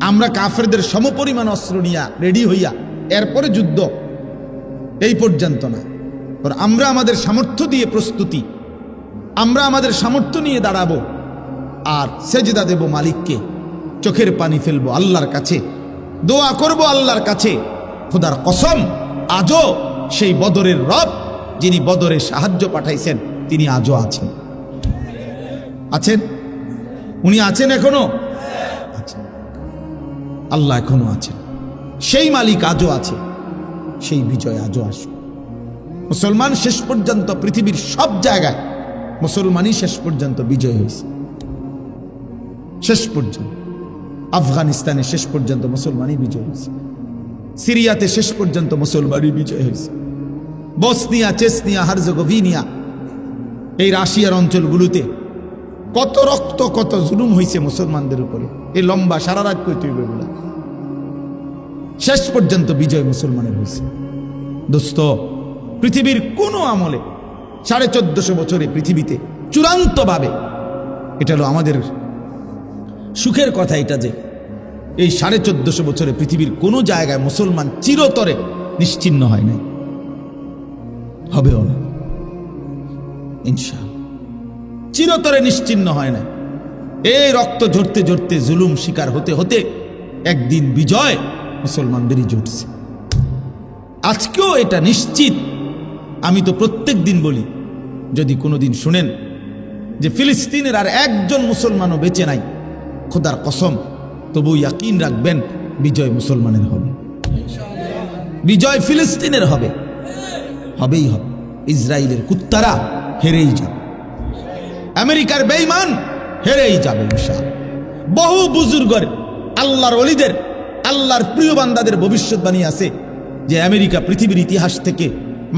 আমরা কাফেরদের সমপরিমাণ অস্ত্র নিয়া রেডি হইয়া এরপরে যুদ্ধ, এই পর্যন্ত না। আমরা আমাদের সামর্থ্য দিয়ে প্রস্তুতি, আমরা আমাদের সামর্থ্য নিয়ে দাঁড়াবো আর সেজদা দেব মালিককে, চোখের পানি ফেলবো আল্লাহর কাছে, দোয়া করব আল্লাহর কাছে। খোদার কসম, আজও সেই বদরের রব যিনি বদরে সাহায্য পাঠাইছেন তিনি আজও আছেন। আছেন? উনি আছেন এখনো? আছেন। আল্লাহ এখনো আছেন। সেই মালিক আজও আছে, সেই বিজয় আজও আসবে। মুসলমান শেষ পর্যন্ত পৃথিবীর সব জায়গায় মুসলমানই শেষ পর্যন্ত বিজয় হয়েছে। শেষ পর্যন্ত আফগানিস্তানে শেষ পর্যন্ত মুসলমানই বিজয় হয়েছে, সিরিয়াতে শেষ পর্যন্ত মুসলমানই বিজয় হয়েছে, বসনিয়া, চেসনিয়া, হার্জেগোভিনা, এই রাশিয়ার অঞ্চলগুলোতে কত রক্ত, কত জুলুম হয়েছে মুসলমানদের উপরে। এই লম্বা সারা রাত কইতে হইবে বলে শেষ পর্যন্ত বিজয় মুসলমানের হয়েছে। দোস্ত, পৃথিবীর কোন আমলে 1450 বছরে পৃথিবীতে চূড়ান্তভাবে, এটা হলো আমাদের সুখের কথা এটা যে এই 1450 বছরে পৃথিবীর কোন জায়গায় মুসলমান চিরতরে নিশ্চিহ্ন হয় নাই, হবেও না ইনশাআল্লাহ। চিরতরে নিশ্চিহ্ন হয় না। এই রক্ত ঝরতে ঝরতে, জুলুম শিকার হতে হতে একদিন বিজয় মুসলমানদেরই জুটছে। আজকেও এটা নিশ্চিত। আমি তো প্রত্যেক দিন বলি, যদি কোনোদিন শুনেন যে ফিলিস্তিনের আর একজন মুসলমানও বেঁচে নাই, খোদার কসম, তবু ইয়াকিন রাখবেন বিজয় মুসলমানের হবে, বিজয় ফিলিস্তিনের হবে, হবেই হবে। ইসরায়েলের কুত্তারা হেরেই যাবে, আমেরিকার বেঈমান হেরেই যাবে ইনশাআল্লাহ। বহু বুজুর্গের, আল্লাহর ওলিদের, আল্লাহর প্রিয় বান্দাদের ভবিষ্যৎবাণী আছে যে আমেরিকা পৃথিবীর ইতিহাস থেকে,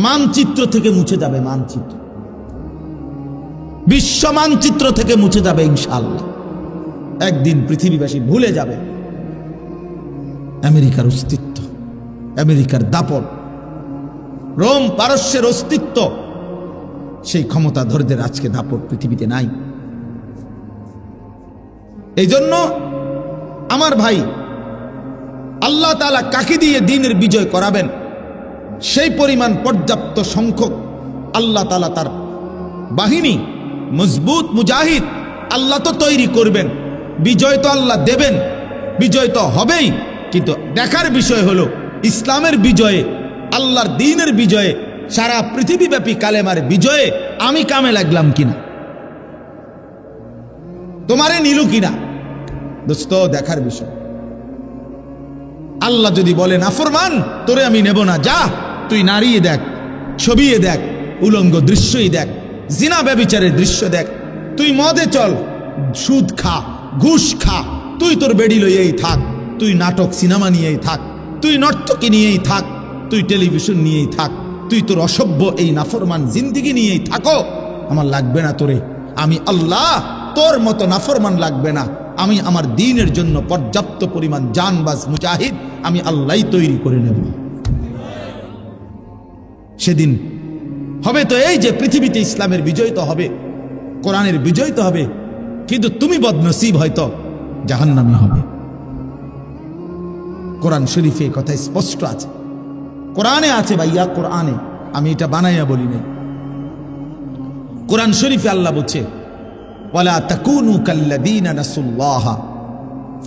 মানচিত্র থেকে মুছে যাবে, মানচিত্র, বিশ্ব মানচিত্র থেকে মুছে যাবে ইনশাআল্লাহ। একদিন পৃথিবীবাসী ভুলে যাবে আমেরিকার অস্তিত্ব, আমেরিকার দাপট, রোম পারস্যের অস্তিত্ব। সেই ক্ষমতাধরদের আজকে দাপট পৃথিবীতে নাই। এই জন্য আমার ভাই, আল্লাহ তাআলা কাকে দিয়ে দ্বীনের বিজয় করাবেন, সেই পরিমাণ পর্যাপ্ত সংখ্যক আল্লাহ তাআলা তার বাহিনী, মজবুত মুজাহিদ আল্লাহ তো তৈরি করবেন। বিজয় তো আল্লাহ দেবেন, বিজয় তো হবেই। কিন্তু দেখার বিষয় হলো ইসলামের বিজয়ে, আল্লাহর দ্বীনের বিজয়ে, সারা পৃথিবীব্যাপী কালেমার বিজয়ে আমি কামে লাগলাম কিনা, তোমারে নিলু কিনা, দোস্ত দেখার বিষয়। আল্লাহ যদি বলেন নাফরমান, তোরে আমি নেব না, যা তুই নাড়িয়ে দেখ, ছবিয়ে দেখ, উলঙ্গ দৃশ্যই দেখ, জিনা ব্যভিচারের দৃশ্য দেখ, তুই মদে চল, সুদ খা, ঘুষ খা, তুই তোর বেড়ি লইয়েই থাক, তুই নাটক সিনেমা নিয়েই থাক, তুই নর্তকী নিয়েই থাক, তুই টেলিভিশন নিয়েই থাক, তুই তোর অসভ্য এই নাফরমান জিন্দিগি নিয়েই থাকো, আমার লাগবে না তোরে। আমি আল্লাহ তোর মতো নাফরমান লাগবে না। আমি আমার দ্বীনের জন্য পর্যাপ্ত পরিমাণ জানবাজ মুজাহিদ আমি আল্লাহই তৈরি করে নেব। সেদিন হবে তো এই যে পৃথিবীতে ইসলামের বিজয় তো হবে, কোরআনের বিজয় তো হবে, কিন্তু তুমি বদনসিব হয়তো জাহান্নামী হবে। কোরআন শরীফে এই কথা স্পষ্ট আছে, কোরআনে আছে ভাইয়া, কোরআনে, আমি এটা বানাইয়া বলি নাই। কোরআন শরীফে আল্লাহ বলছে ওয়ালা তাকুনু কাল্লাযীনা নাসুল্লাহা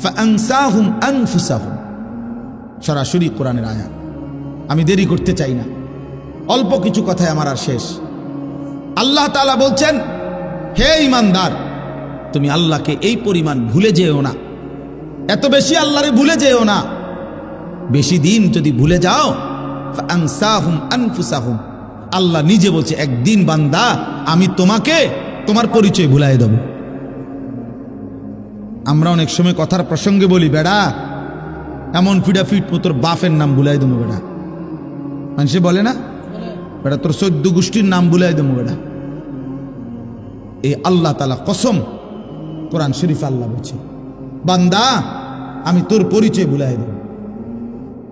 ফাআনসাহুম আনফুসাহুম, সরাসরি কোরআনের আয়াত। আমি দেরি করতে চাই না, অল্প কিছু কথায় আমার আর শেষ। আল্লাহ তাআলা বলছেন, হে ঈমানদার, তুমি আল্লাহকে এই পরিমাণ ভুলে যেও না, এত বেশি আল্লাহরে ভুলে যেও না। বেশি দিন যদি ভুলে যাও, ফাআনসাহুম আনফুসাহুম, আল্লাহ নিজে বলছে একদিন বান্দা আমি তোমাকে তোমার পরিচয় ভুলাই দেব। আমরা অনেক সময় কথার প্রসঙ্গে বলি, বেড়া এমন ফিডাফিট তোর বাপের নাম ভুলাই দেবো বেড়া, মানুষে বলে না, বেড়া তোর 14 গোষ্ঠীর নাম ভুলাই দেবো বেড়া। এই আল্লাহ তাআলা কসম, কোরআন শরীফ আল্লাহ বলছে বান্দা আমি তোর পরিচয় ভুলাই দেব,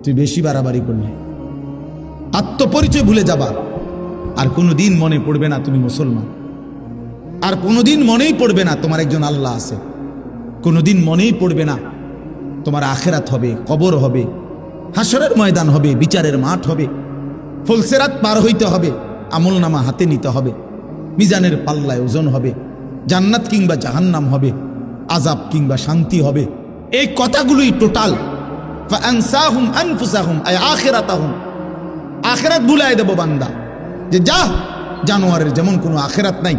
তুই বেশি বাড়াবাড়ি করলে আত্মপরিচয় ভুলে যাবা, আর কোনোদিন মনে পড়বে না তুমি মুসলমান, আর কোনোদিন মনেই পড়বে না তোমার একজন আল্লাহ আছে, কোনোদিন মনেই পড়বে না তোমার আখেরাত হবে, কবর হবে, হাসরের ময়দান হবে, বিচারের মাঠ হবে, ফুলসেরাত পার হইতে হবে, আমলনামা হাতে নিতে হবে, মিজানের পাল্লায় ওজন হবে, জান্নাত কিংবা জাহান্নাম হবে, আযাব কিংবা শান্তি হবে। এই কথাগুলোই টোটাল ফাআনসাহুম আনফুসাহুম আই আখিরাতাহুম, আখিরাত ভুলাই দেব বান্দা, যে যা, জানোয়ারের যেমন কোনো আখিরাত নাই,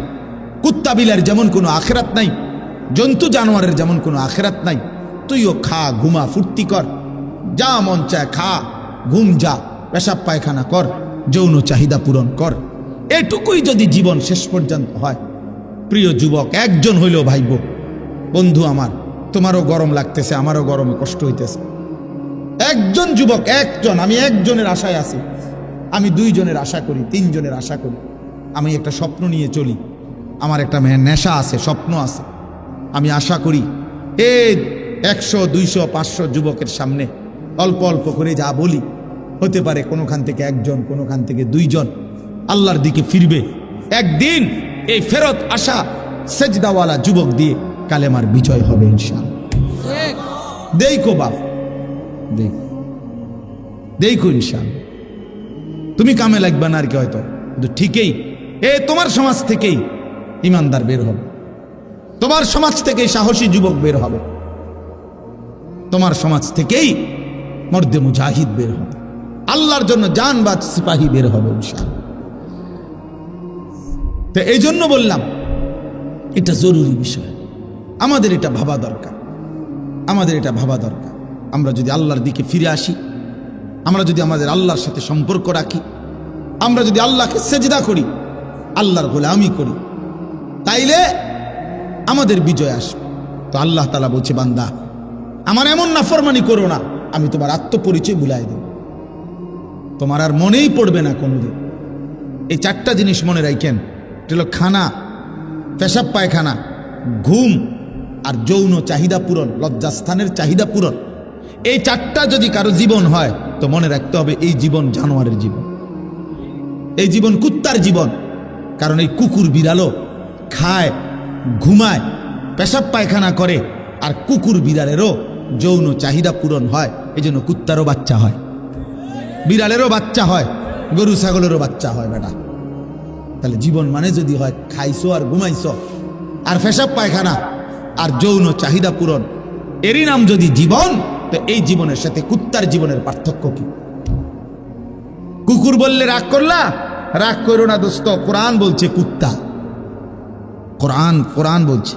কুত্তা বিলার যেমন কোনো আখিরাত নাই, জন্তু জানোয়ারের যেমন কোনো আখিরাত নাই, তুইও খা, ঘুমা, ফুর্তি কর, যা মন চায় খা, ঘুম যা, পেশাব পায়খানা কর, যৌন চাহিদা পূরণ কর। এটুকুই যদি জীবন শেষ পর্যন্ত হয়, প্রিয় যুবক একজন হইলেও ভাইব, বন্ধু আমার, তোমারও গরম লাগতেছে, আমারও গরমে কষ্ট হইতেছে, একজন যুবক, একজন, আমি একজনের আশায় আছি, আমি 2 জনের আশা করি, 3 জনের আশা করি। আমি একটা স্বপ্ন নিয়ে চলি, আমার একটা নেশা আছে, স্বপ্ন আছে। আমি আশা করি এই 100, 200, 500 যুবকের সামনে অল্প অল্প করে যা বলি, হতে পারে কোনোখান থেকে 1 জন, কোনোখান থেকে 2 জন আল্লাহর দিকে ফিরবে। একদিন এই ফেরত আসা সেজদাওয়ালা যুবক দিয়ে কালেমার বিজয় হবে ইনশাআল্লাহ। দেখো বাপ, দেখো ইনশাআল্লাহ, তুমি কামে লাগবে না আর কি, হয়তো কিন্তু ঠিকই তোমার সমাজ থেকেই ইমানদার বের হবে, তোমার সমাজ থেকেই সাহসী যুবক বের হবে, তোমার সমাজ থেকেই মর্দে মুজাহিদ বের হবে, আল্লাহর জন্য জানবাজ সিপাহী বের হবে ইনশাআল্লাহ। তো এই জন্য বললাম এটা জরুরি বিষয়, আমাদের এটা ভাবা দরকার, আমাদের এটা ভাবা দরকার। আমরা যদি আল্লাহর দিকে ফিরে আসি, আমরা যদি আমাদের আল্লাহর সাথে সম্পর্ক রাখি, আমরা যদি আল্লাহকে সেজদা করি, আল্লাহর গোলামি করি, তাইলে আমাদের বিজয় আসবে। তো আল্লাহ তাআলা বলছে, বান্দা আমার এমন নাফরমানি করো না, আমি তোমার আত্মপরিচয় ভুলাই দেব, তোমার আর মনেই পড়বে না কোনোদিন। এই 4টা জিনিস মনে রাখেন, এটা হলো খানা, পেশাব পায়খানা, ঘুম আর যৌন চাহিদা পূরণ, লজ্জাস্থানের চাহিদা পূরণ। এই 4টা যদি কারো জীবন হয়, তো মনে রাখতে হবে এই জীবন জানোয়ারের জীবন, এই জীবন কুত্তার জীবন। কারণ এই কুকুর বিড়ালও খায়, ঘুমায়, পেশাব পায়খানা করে, আর কুকুর বিড়ালেরও যৌন চাহিদা পূরণ হয়। এই জন্য কুত্তারও বাচ্চা হয়, বিড়ালেরও বাচ্চা হয়, গরু ছাগলেরও বাচ্চা হয় বেটা। তাহলে জীবন মানে যদি হয় খাইছো আর ঘুমাইছো আর পেশাব পায়খানা আর যৌন চাহিদা পূরণ, এরই নাম যদি জীবন, তো এই জীবনের সাথে কুত্তার জীবনের পার্থক্য কি? কুকুর বললে রাগ করলা, রাগ করো না দোস্ত, কোরআন বলছে কুত্তা, কোরআন বলছে,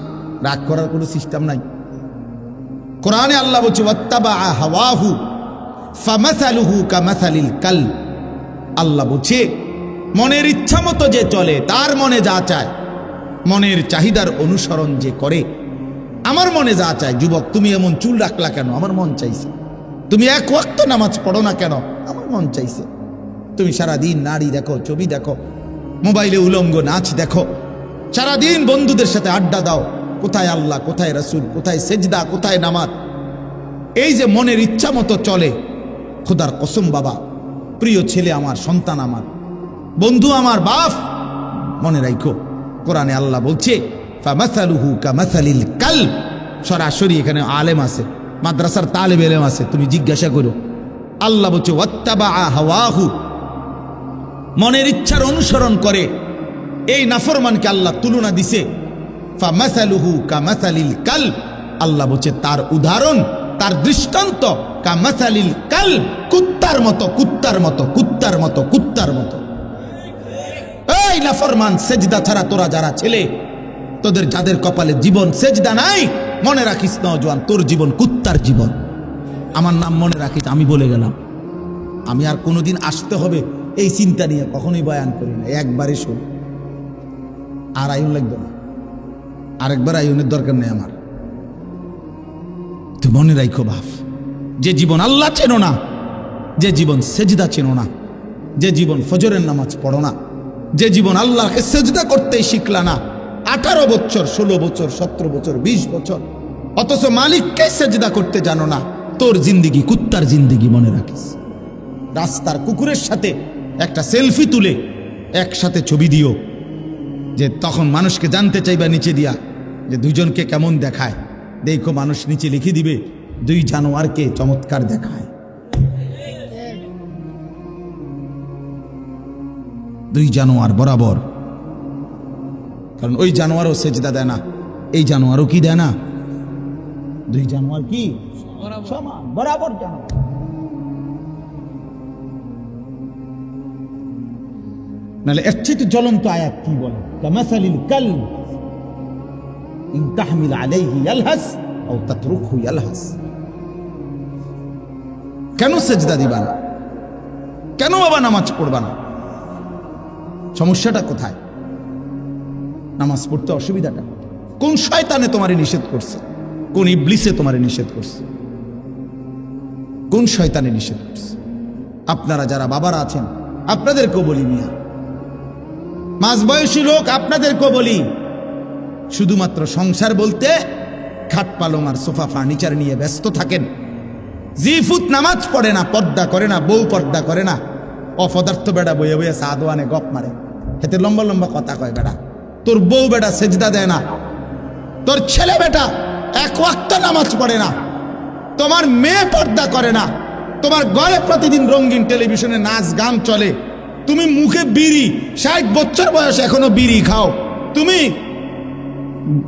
রাগ করার কোনো সিস্টেম নাই। কোরআনে আল্লাহ বলছে ওয়াত্তাবা হাওয়াহু ফামাসালুহু কামাসালিল কালব, আল্লাহ বলছে মনের ইচ্ছা মতো যে চলে, তার মনে যা চায়, মনের চাহিদার অনুসরণ যে করে, আমার মনে যা চায়, যুবক তুমি এমন চুল রাখলা কেন, আমার মন চাইছে, তুমি 1 ওয়াক্ত নামাজ পড়ো না কেন, আমার মন চাইছে, তুমি সারাদিন নারী দেখো, ছবি দেখো, মোবাইলে উলঙ্গ নাচ দেখো, সারাদিন বন্ধুদের সাথে আড্ডা দাও, কোথায় আল্লাহ, কোথায় রাসূল, কোথায় সেজদা, কোথায় নামাজ, এই যে মনের ইচ্ছা মতো চলে, খোদার কসম বাবা, প্রিয় ছেলে আমার, সন্তান আমার, বন্ধু আমার, বাপ, মনে রাখো কোরআনে আল্লাহ বলছে ফামাসালুহু কামাসালিল কালব, সরাসরি এখানে আলেম আছে, মাদ্রাসার তালেবে ইলম আছে, তুমি জিজ্ঞাসা করো। আল্লাহ বলছে ওয়াত্তাবা হাওয়াহু, মনের ইচ্ছার অনুসরণ করে এই নাফরমানকে আল্লাহ তুলনা দিছে ফামাসালুহু কামাসালিল কাল, আল্লাহ বলছে তার উদাহরণ, তার দৃষ্টান্ত কামাসালিল কাল, কুত্তার মতো, কুত্তার মতো, কুত্তার মতো, কুত্তার মতো। এই নাফরমান, সেজদা ছাড়া তোরা যারা ছেলে, তোদের যাদের কপালে জীবন সেজদা নাই, মনে রাখিস নওজোয়ান, তোর জীবন কুত্তার জীবন। আমার নাম মনে রাখিস, আমি বলে গেলাম। আমি আর কোনোদিন আসতে হবে এই চিন্তা নিয়ে কখনোই বয়ান করি না, একবারই শোন, আর আয়ুন লাগবে না, আরেকবার আয়ুনের দরকার নেই আমার। তো মনে রাখো বাপ, যে জীবন আল্লাহ চেনো না, যে জীবন সেজদা চেনো না, যে জীবন ফজরের নামাজ পড়ো না, যে জীবন আল্লাহকে সেজদা করতেই শিখলা না, 18 বছর, 16 বছর, 17 বছর, 20 বছর, অথচ মালিককে সেজদা করতে জানো না, তোর জিন্দিগি কুত্তার জিন্দিগি, মনে রাখিস। রাস্তার কুকুরের সাথে একটা সেলফি তুলে একসাথে ছবি দিও, যে তখন মানুষকে জানতে চাইবা নিচে দিয়া যে দুইজনকে কেমন দেখায়। দেখো মানুষ নিচে লিখে দিবে 2 জানোয়ারকে চমৎকার দেখায়। 2 জানোয়ার বরাবর, কারণ ওই জানোয়ারও সেজদা দেয় না, এই জানোয়ারও কি দেয় না, 2 জানোয়ার কি সমান বরাবর জানোয়ার। নাহলে এর চেয়ে জ্বলন্ত আয়াত কি বলে, কামাসালিল কালব ইন তাহমিল আলাইহি ইয়ালহাস আও তাতরুকহু ইয়ালহাস। কেন সেজদা দিবা না? কেন বাবা নামাজ পড়বা না? সমস্যাটা কোথায়? নামাজ পড়তে অসুবিধাটা কোন শয়তানে তোমারে নিষেধ করছে? কোন ইবলিসে তোমারে নিষেধ করছে? কোন শয়তানে নিষেধ করছে? আপনারা যারা বাবারা আছেন আপনাদেরকেও বলি, মিয়া মাঝবয়সী লোক আপনাদেরকেও বলি, শুধুমাত্র সংসার বলতে খাট পালং আর সোফা ফার্নিচার নিয়ে ব্যস্ত থাকেন। জিফুত নামাজ পড়ে না, পর্দা করে না, বউ পর্দা করে না, অপদার্থ বেড়া বইয়ে বইয়ে সাদওয়ানে গপ মারে, হেতে লম্বা লম্বা কথা কয় বেড়া। তোর বউ বেটা সেজদা দেয় না, তোর ছেলে বেটা 1 ওয়াক্ত নামাজ পড়ে না, তোমার মেয়ে পর্দা করে না, তোমার ঘরে প্রতিদিন রঙিন টেলিভিশনে নাচ গান চলে, তুমি মুখে বিড়ি, 60 বছর বয়স এখনো বিড়ি খাও, তুমি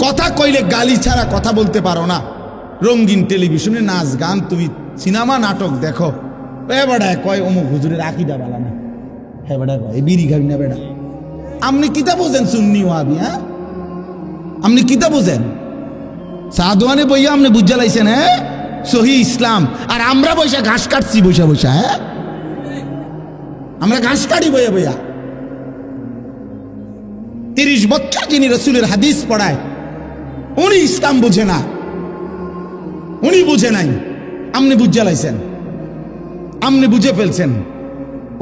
কথা কইলে গালি ছাড়া কথা বলতে পারো না, রঙিন টেলিভিশনে নাচ গান, তুমি সিনেমা নাটক দেখো, এ বেড়া কয় অমুক হুজুরের আকিদা বালা না, হ্যাঁ বেড়া কয় বিড়ি খাবি না বেড়া। আপনি কিতা বোঝেন সুন্নি ওয়াহাবি? হ্যাঁ আপনি কিতা বোঝেন? সাদওয়ানে বইয়া আপনি বুঝা লাইছেন হ্যাঁ সহি ইসলাম, আর আমরা বৈশা ঘাস কাটছি বৈশা বৈশা। হ্যাঁ আমরা ঘাস কাটি বইয়া বইয়া। 30 বছর যিনি রসুলের হাদিস পড়ায় উনি ইসলাম বুঝে না, উনি বুঝে নাই, আপনি বুঝা লাইছেন, আপনি বুঝে ফেলছেন।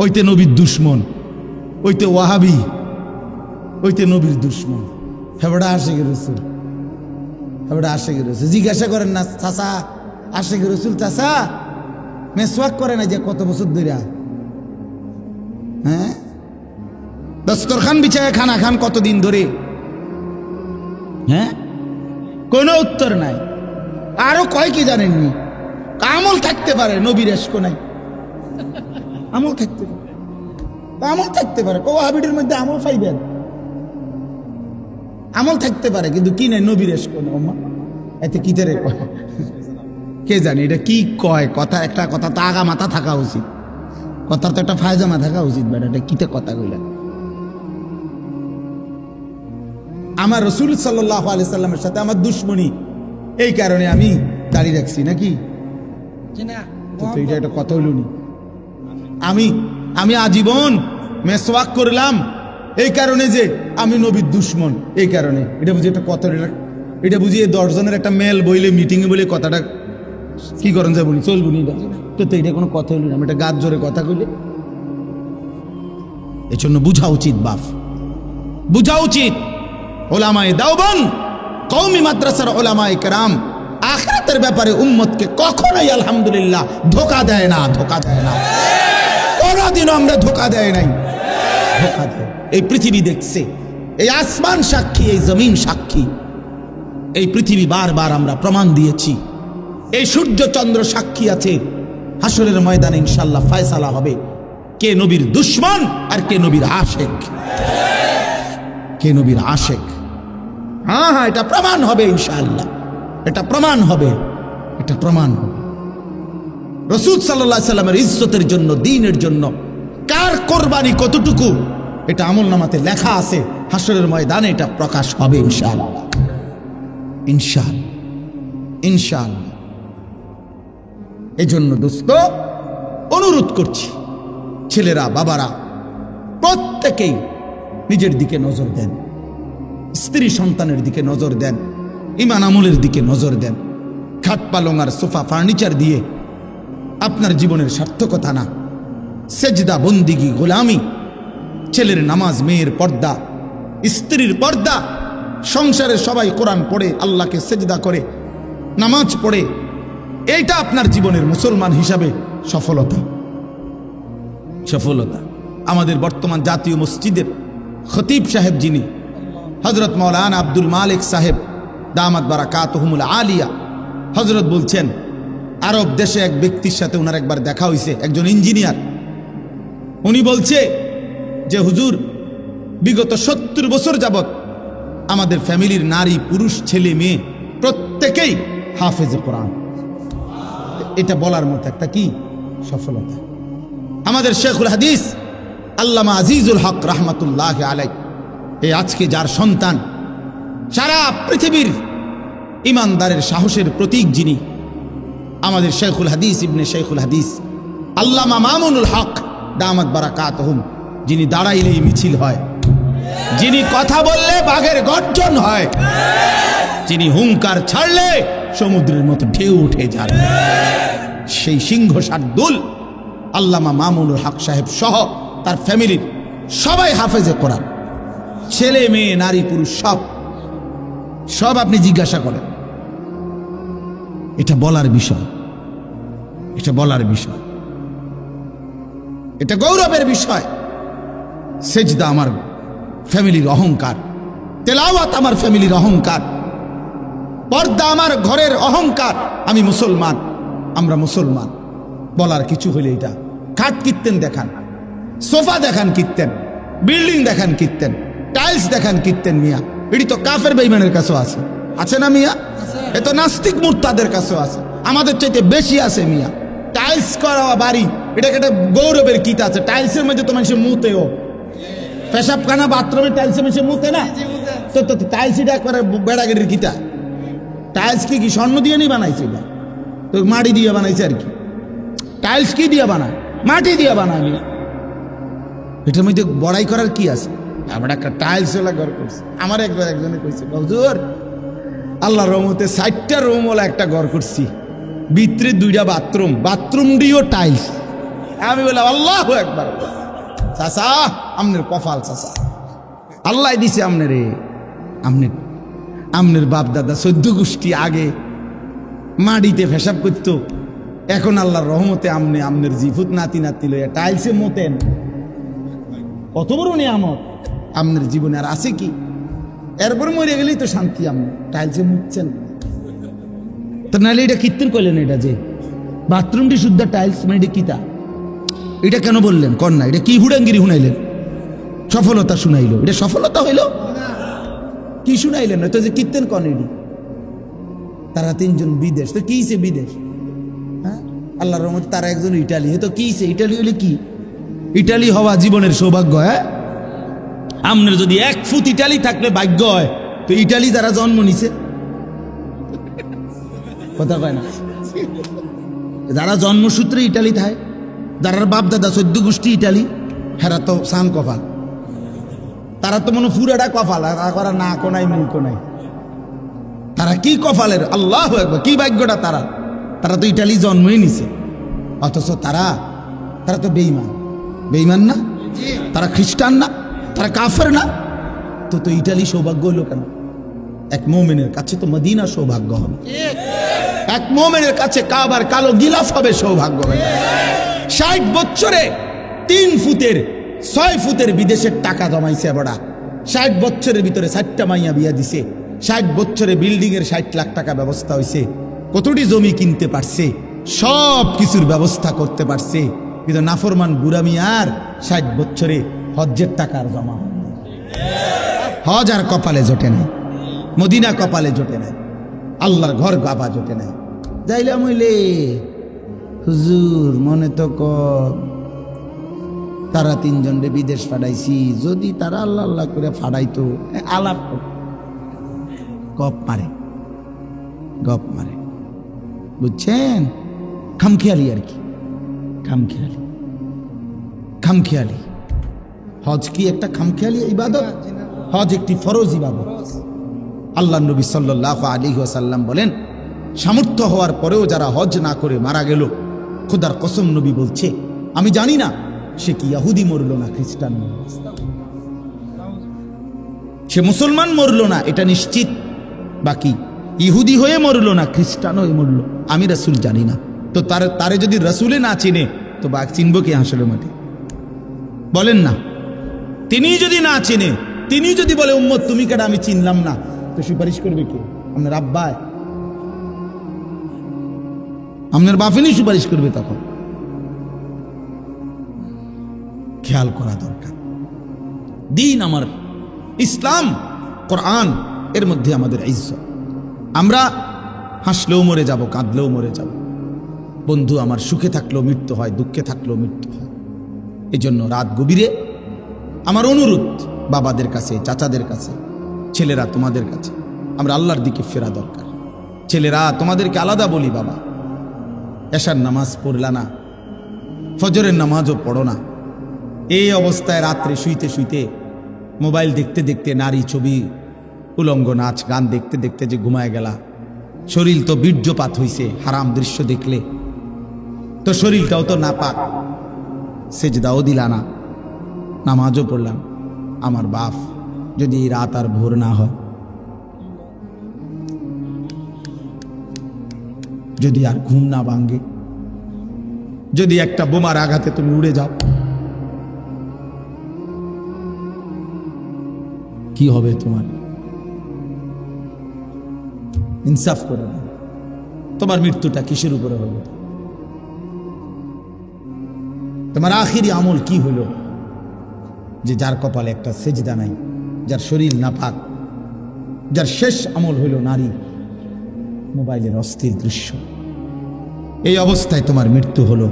ওইতে নবীর দুশ্মন, ওইতে ওয়াহাবি, ওইতে নবীর দুশ্মন। হেবড়া আশেকে রসুল, হেবড়া আশেকে রসুল। জিজ্ঞাসা করেন না চাচা আশেকে রসুল, চাচা মেসওয়াক করে না যে কত বছর ধরে? হ্যাঁ দস্তরখান বিছায় খানা খান কতদিন ধরে? হ্যাঁ কোনো উত্তর নাই। আরো কয় কি জানেননি? আমল থাকতে পারে, নবীর এশক নাই। আমল থাকতে পারে, আমল থাকতে পারে, ওয়াহাবিদের মধ্যে আমল পাইবেন, আমল থাকতে পারে, কিন্তু কি নাই, নবীর এশক নাই। এতে কি তারে কে জানি এটা কি কয়? কথা একটা কথা তো আগা মাথা থাকা উচিত, কথার তো একটা ফায়জামা থাকা উচিত। বেটা এটা কিতে কথা কইলা? আমার রসুল সাল্লাল্লাহু আলাইহি সাল্লামের সাথে আমার দুশ্মনী, এই কারণে আমি দাঁড়িয়ে রাখছি নাকি? তো এটা একটা কথা হইল নি? আমি আজীবন মেসওয়াক করলাম এই কারণে যে আমি নবীর দুশ্মন, এই কারণে। এটা বুঝি একটা কথা, এটা বুঝি 10 জনের একটা মেল বইলে, মিটিংয়ে বলে কথাটা কি করেন যাবো চলবো নি? তো এটা কোনো কথা হইল না, আমি একটা গাছ জোরে কথা কইলে। এই জন্য বুঝা উচিত বাপ, বুঝা উচিত। ওলামায়ে দেওবন্দ, কওমি মাদ্রাসার ওলামায়ে কেরাম আখিরাতের ব্যাপারে উম্মতকে কখনোই আলহামদুলিল্লাহ ধোঁকা দেয় না, ধোঁকা দেয় না, কোনদিনও আমরা ধোঁকা দেয় নাই, ধোঁকা দেয়। এই পৃথিবী দেখছে, এই আসমান সাক্ষী, এই জমিন সাক্ষী, এই পৃথিবী বারবার আমরা প্রমাণ দিয়েছি এই সূর্য চন্দ্র সাক্ষী আছে, হাসরের ময়দানে ইনশাআল্লাহ ফয়সালা হবে কে নবীর দুশমন আর কে নবীর আশেক। কে নবীর আশেক। হ্যাঁ হ্যাঁ, এটা প্রমাণ হবে ইনশাআল্লাহ, এটা প্রমাণ হবে, এটা প্রমাণ হবে। রাসূল সাল্লাল্লাহু আলাইহি সাল্লামের ইজ্জতের জন্য, দ্বীনের জন্য কার কোরবানি কতটুকু, এটা আমলনামাতে লেখা আছে। হাসরের ময়দানে এটা প্রকাশ হবে ইনশাআল্লাহ, ইনশাআল্লাহ, ইনশাআল্লাহ। এই জন্য দোস্ত অনুরোধ করছি, ছেলেরা, বাবারা প্রত্যেকেই নিজের দিকে নজর দেন, স্ত্রী সন্তানের দিকে নজর দেন, ঈমান আমলের দিকে নজর দেন। খাট পালং আর সোফা ফার্নিচার দিয়ে আপনার জীবনের সার্থকতা না। সেজদা, বন্দিগি, গোলামি, ছেলের নামাজ, মেয়ের পর্দা, স্ত্রীর পর্দা, সংসারে সবাই কোরআন পড়ে, আল্লাহকে সেজদা করে, নামাজ পড়ে, এইটা আপনার জীবনের মুসলমান হিসাবে সফলতা। সফলতা। আমাদের বর্তমান জাতীয় মসজিদের খতিব সাহেব যিনি, হযরত মাওলানা আব্দুল মালিক সাহেব দামাত বারাকাতুহুমুল আলিয়া, হযরত বলছেন আরব দেশে এক ব্যক্তির সাথে ওনার একবার দেখা হয়েছে, একজন ইঞ্জিনিয়ার। উনি বলছে যে হুজুর, বিগত 70 বছর যাবত আমাদের ফ্যামিলির নারী, পুরুষ, ছেলে, মেয়ে প্রত্যেকেই হাফেজে কোরআন। এটা বলার মতো একটা কি সফলতা। আমাদের শেখুল হাদিস আল্লামা আজিজুল হক রাহমাতুল্লাহ আলাইহি, এই আজকে যার সন্তান, সারা পৃথিবীর ইমানদারের সাহসের প্রতীক যিনি, আমাদের শেখুল হাদিস ইবনে শেখুল হাদিস আল্লামা মামুনুল হক দামাত বারাকাতুহুম, যিনি দাঁড়াইলেই মিছিল হয়, যিনি কথা বললে বাঘের গর্জন হয়, যিনি হুঙ্কার ছাড়লে সমুদ্রের মতো ঢেউ উঠে যায়, সেই সিংহ শার্দুল আল্লামা মামুনুল হক সাহেব সহ তার ফ্যামিলির সবাই হাফেজে কোরআন, ছেলে, মেয়ে, নারী, পুরুষ সব সব আপনি জিজ্ঞাসা করেন। এটা বলার বিষয়, এটা বলার বিষয়, এটা গৌরবের বিষয়। সেজদা আমার ফ্যামিলির অহংকার, তেলাওয়াত আমার ফ্যামিলির অহংকার, পর্দা আমার ঘরের অহংকার। আমি মুসলমান, আমরা মুসলমান বলার কিছু হলে এটা খাট কীর্তেন দেখান, সোফা দেখান কীর্তেন, বিল্ডিং দেখান কীর্তেন, টাইলস দেখান কীর্তেন, মিয়া এটি তো কাফের বেঈমানের কাছেও আছে, আছে না মিয়া? এ তো নাস্তিক মুরতাদের কাছেও আছে, আমাদের চাইতে বেশি আছে মিয়া। টাইলস করা বাড়ি, এটাকে একটা গৌরবের কিট আছে। টাইলসের মধ্যে তো মানুষের মুতেও, পেশাবখানা বাথরুমে টাইলসের মানুষের মুতে না, তো তো টাইলস এটা একবারে বেড়াগেড়ির কিটা। টাইলস কি স্বর্ণ দিয়ে নি বানাইছে? এটা তো মাটি দিয়ে বানাইছে আর কি। টাইলস কি দিয়ে বানায়? মাটি দিয়ে বানায়। এটার মধ্যে বড়াই করার কি আছে? আমরা একটা টাইলস ওলা ঘর করছি। আমার একজনে কইছে, হুজুর আল্লাহ রহমতে 60টা রুম ওলা একটা ঘর করছি, ভিতরে 2টা বাথরুম, বাথরুম দিয়েও টাইলস। আমি বললাম আল্লাহু আকবার। চাচা আমনের কপাল, চাচা আল্লাহ দিছে আমনে রে। আমনের বাপ দাদা 14 গোষ্ঠী আগে মাটিতে পেশাব করত, এখন আল্লাহর রহমতে আমনের জিফুত নাতি নাতি লইয়া টাইলসে মতেন। কত বড় নিয়ামত আমনের জীবনে, আর আছে কি? এরপর মরে গেলেই তো শান্তি। আপনি টাইলসে মুতছেন তো, নাহলে এটা কীর্তন করলেন? এটা যে বাথরুমটি শুদ্ধ টাইলস, মানে এটা কিতা? এটা কেন বললেন? কর না, এটা কি হুড়াঙ্গিরি শুনাইলেন? সফলতা শুনাইলো, এটা সফলতা হইল? কি শুনাইলেন? তো যে কীর্তন কন এটি। তারা 3 জন বিদেশ, তো কি সে বিদেশ? হ্যাঁ, আল্লাহর রহমতে তারা একজন ইটালি। তো কি সে ইটালি হইলে কি? ইটালি হওয়া জীবনের সৌভাগ্য। হ্যাঁ, আপনার যদি 1 ফুট ইটালি থাকলে ভাগ্য হয়, তো ইটালি যারা জন্ম নিছে, কথা কয় না, যারা জন্মসূত্রে ইটালি থাকে, যারা বাপ দাদা 14 গোষ্ঠী ইটালি, হেরা তো সান কপাল। তারা তো মনে পুরাটা কপাল, আর না কোনাই মুখ কোনাই। তারা কি কপালের, আল্লাহ একবার কি ভাগ্যটা তারা। তারা তো ইটালি জন্মই নিছে, অথচ তারা তো বেঈমান। বেঈমান না? তারা খ্রিস্টান না? তারা কাফের না? তো ইটালি সৌভাগ্য হলো কেন? এক মুমিনের কাছে তো মদিনা সৌভাগ্য হবে, এক মুমিনের কাছে কাবার কালো গিলাফ হবে সৌভাগ্য হবে। 60 বছরে 3 ফুটের 6 ফুটের বিদেশের টাকা জমাইছে বড়া। 60 বছরের ভিতরে 4টা মাইয়া বিয়া দিছে। 60 বছরে বিল্ডিং এর 60 লাখ টাকা ব্যবস্থা হয়েছে। কতটি জমি কিনতে পারছে, সব কিছুর ব্যবস্থা করতে পারছে, কিন্তু নাফরমান বুড়া মিয়ার 60 বছরে হজ্জের টাকার জমা হয় না। হজ আর কপালে জোটে নাই, মদিনা কপালে জোটে নাই, আল্লাহর ঘর গাবা জোটে নাই। যাইলাম হইলে হুজুর মনে তো তারা 3 জনরে বিদেশ ফাটাইছি, যদি তারা আল্লাহ আল্লাহ করে ফাটাইতো, আলাপ গপ মারে, গপ মারে, বুঝছেন? খামখেয়ালি আর কি, খামখেয়ালি, খামখেয়ালি। হজ কি একটা খামখেয়ালি ইবাদত? হজ একটি ফরজ ইবাদত। আল্লাহ নবী সাল্লাল্লাহু আলাইহি ওয়াসাল্লাম বলেন, সামর্থ্য হওয়ার পরেও যারা হজ না করে মারা গেল, খোদার কসম নবী বলছে, আমি জানি না সে কি ইহুদি মরল না খ্রিস্টান মরল, সে মুসলমান মরল না এটা নিশ্চিত, বাকি ইহুদি হয়ে মরল না খ্রিস্টান হয়ে মরল, আমি রাসূল জানি না। তো তারে যদি রাসূলে না চিনে তো বা চিনব কি হাসলে মাঠে? বলেন না। তিনি যদি না চিনে, তিনি যদি বলে উম্মত তুমি কেডা আমি চিনলাম না, তো সুপারিশ করবে কে? আপনার আব্বায়, আপনার বাফেনি সুপারিশ করবে তখন। খেয়াল করা দরকার। দিন আমার ইসলাম, কোরআন, এর মধ্যে আমাদের ইজ্জত। আমরা হাসলেও মরে যাব, কাঁদলেও মরে যাব। বন্ধু আমার সুখে থাকলেও মৃত্যু হয়, দুঃখে থাকলেও মৃত্যু হয়। এই জন্য রাত গভীরে আমার অনুরোধ বাবাদের কাছে, চাচাদের কাছে, ছেলেরা তোমাদের কাছে, আমরা আল্লাহর দিকে ফেরা দরকার। ছেলেরা তোমাদেরকে আলাদা বলি, বাবা এশার নামাজ পড়লা না, ফজরের নামাজও পড়ো না, এই অবস্থায় রাত্রে শুইতে শুইতে মোবাইল দেখতে দেখতে নারী ছবি, উলঙ্গ নাচ গান দেখতে দেখতে যে ঘুমায় গেলা, শরীর তো বীর্যপাত হইছে, হারাম দৃশ্য দেখলে তো শরীরটাও তো নাপাক, সেজদাও দিলা না, নামাজও পড়লাম। আমার বাপ যদি এই রাত আর ভোর না হয়, যদি আর ঘুম না ভাঙ্গে, যদি একটা বোমার আঘাতে তুমি উড়ে যাও, কি হবে তোমার? ইনসাফ করে না, তোমার মৃত্যুটা কিসের উপরে হলো? তোমার আখিরি আমল কি হলো যে যার কপালে একটা সেজদা নাই, যার শরীর নাপাক, যার শেষ আমল হইল নারী, মোবাইলের অস্থির দৃশ্য, এই অবস্থায় তোমার মৃত্যু হলো।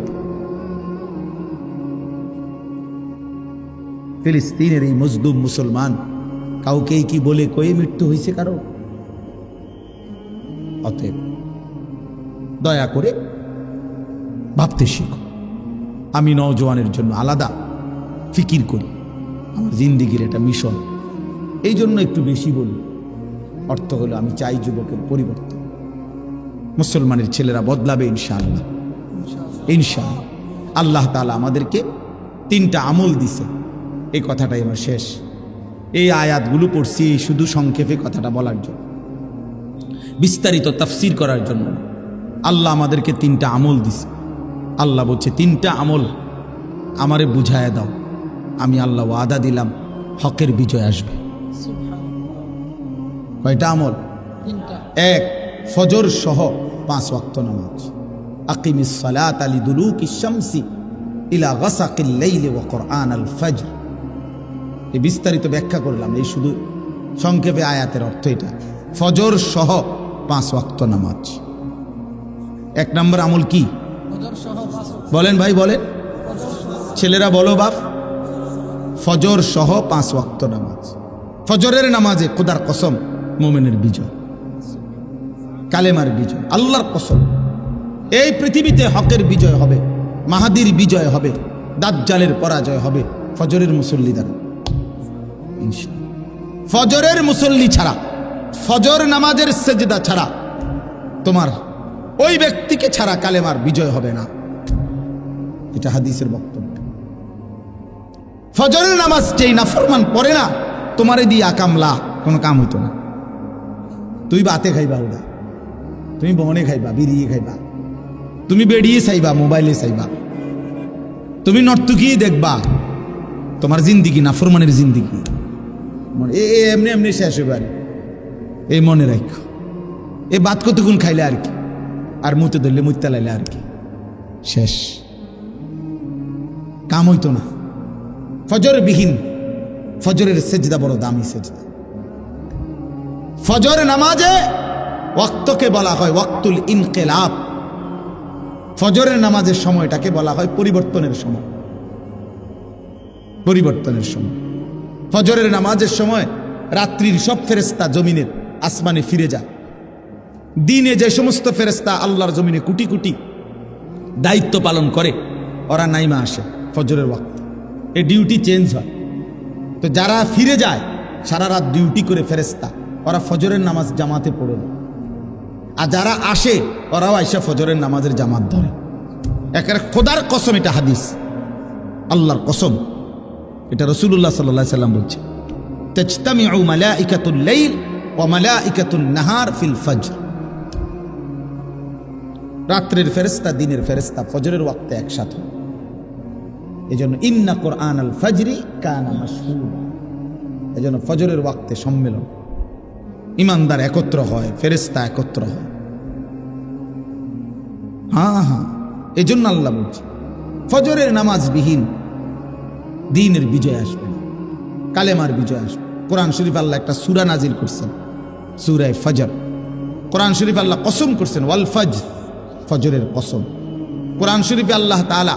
ফিলিস্তিনের এই মজলুম মুসলমান কাউকেই কি বলে কয়ে মৃত্যু হয়েছে কারো? অতএব দয়া করে ভাবতে শিখো। আমি নওজোয়ানের জন্য আলাদা ফিকির করি, আমার জিন্দিগির এটা মিশন, এই জন্য একটু বেশি বলি। অর্থ হলো আমি চাই যুবকের পরিবর্তন, মুসলমানের ছেলেরা বদলাবে ইনশাআল্লাহ, ইনশাআল্লাহ। আল্লাহ তাআলা আমাদেরকে 3টা আমল দিছে, এই কথাটাই আমার শেষ। এই আয়াতগুলো পড়ছি শুধু সংক্ষেপে কথাটা বলার জন্য, বিস্তারিত তাফসীর করার জন্য। আল্লাহ আমাদেরকে 3টা আমল দিছে। আল্লাহ বলছে 3টা আমল আমারে বুঝায় দাও, আমি আল্লাহ ওয়াদা দিলাম হকের বিজয় আসবে। কয়টা আমল? 1, ফজর সহ 5 ওয়াক্ত নামাজ। আকিমিস সালাতা লিদুলুকিশ শামসি ইলা গাসাকিল লাইলি ওয়া কুরআনাল ফজর। এই বিস্তারিত ব্যাখ্যা করলাম, এই শুধু সংক্ষেপে আয়াতের অর্থ এটা। ফজর সহ 5 ওয়াক্ত নামাজ। 1 নম্বর আমল কি? বলেন ভাই, বলেন, ছেলেরা বলো বাপ। ফজর সহ 5 ওয়াক্ত নামাজ। ফজরের নামাজে খোদার কসম মুমিনের বিজয়, কালেমার বিজয়, আল্লাহর কসম। এই পৃথিবীতে হকের বিজয় হবে, মাহাদির বিজয় হবে, দাজ্জালের পরাজয় হবে ফজরের মুসল্লি দ্বারা ইনশাআল্লাহ। ফজরের মুসল্লি ছাড়া, ফজর নামাজের সেজদা ছাড়া, তোমার ওই ব্যক্তিকে ছাড়া কালেমার বিজয় হবে না। এটা হাদিসের বক্তব্য। ফজরের নামাজ যেই নাফরমান পড়ে না, তোমারে দিয়ে আকামলা কোনো কাম হইতো না। তুই বাতে খাইবা, ওটা তুমি বনে খাইবা, বিড়িয়ে খাইবা, তুমি বেরিয়ে চাইবা, মোবাইলে চাইবা, তুমি নর্তুকিয়ে দেখবা, তোমার জিন্দিগি নাফরমানের জিন্দিগি এমনি এমনি শেষ হইবার। এই মনে রাখো, এই বাত কতক্ষণ খাইলে আর কি, আর মুতে ধরলে মুতে লাইলে আর কি শেষ, কাম হইতো না। ফজর বিহীন, ফজরের সেজদা বড় দামি সেজদা। ফজর নামাজে ওয়াক্তকে বলা হয় ওয়াক্তুল ইনকিলাব। ফজরের নামাজের সময়টাকে বলা হয় পরিবর্তনের সময়, পরিবর্তনের সময়। ফজরের নামাজের সময় রাত্রির সব ফেরেশতা জমিনের আসমানে ফিরে যায়। দিনে যে সমস্ত ফেরেশতা আল্লাহর জমিনে কোটি কোটি দায়িত্ব পালন করে, ওরা নাইমা আসে ফজরের ওয়াক্ত। এই ডিউটি চেঞ্জ হয়। তো যারা ফিরে যায় সারা রাত ডিউটি করে ফেরেশতা, ওরা ফজরের নামাজ জামাতে পড়ে না। আর যারা আসে ওরাও আইসা ফজরের নামাজের জামাত ধরে। একের খোদার কসম, এটা হাদিস, আল্লাহর কসম, এটা রাসূলুল্লাহ সাল্লাল্লাহু আলাইহি সাল্লাম বলছে, তাজতামিউ মালাইকাতুল লাইল ওয়া মালাইকাতুন নাহার ফিল ফজর। রাত্রের ফেরেশতা দিনের ফেরেশতা ফজরের ওয়াক্তে একসাথে। এজন্য ইন্না কুরআনাল ফজরি কানা মাশহুদা, এজন্য ফজরের ওয়াক্তে সম্মেলন, ইমানদার একত্র হয়, ফেরেশতা একত্র হয়। হ্যাঁ, এজন্য আল্লাহ বলছে ফজরের নামাজ বিহীন দ্বীনের বিজয় আসবে না, কালেমার বিজয় আসবে। কোরআন শরীফ আল্লাহ একটা সূরা নাজিল করছেন, সূরা ফজর। কোরআন শরীফ আল্লাহ কসম করছেন ওয়াল ফজর, ফজরের কসম। কোরআন শরীফে আল্লাহ তাআলা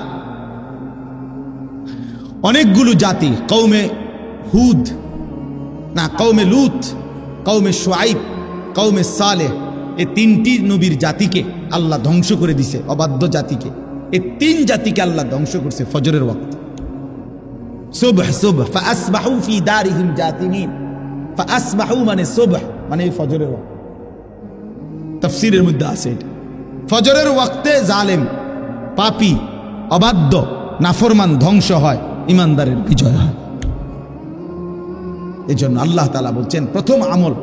অনেকগুলো জাতি, কওমে হুদ না, কওমে লূত, কওমে শুআইব, কওমে সালেহ, এই তিনটি নবীর জাতিকে আল্লাহ ধ্বংস করে দিছে, অবাধ্য জাতিকে। এই তিন জাতিকে আল্লাহ ধ্বংস করছে ফজরের ওয়াক্ত। সুবহ সুবহ ফাসবাহু ফি দারিহিম জাতিমিন। ফাসবাহু মানে সুবহ মানে ফজরের ওয়াক্ত। তাফসীরের মধ্যে আছে এটা। ফজরের ওয়াক্তে জালেম, পাপী, অবাধ্য, নাফরমান ধ্বংস হয়, ইমানদারের বিজয় হয়। এজন্য আল্লাহ তাআলা বলছেন প্রথম আমল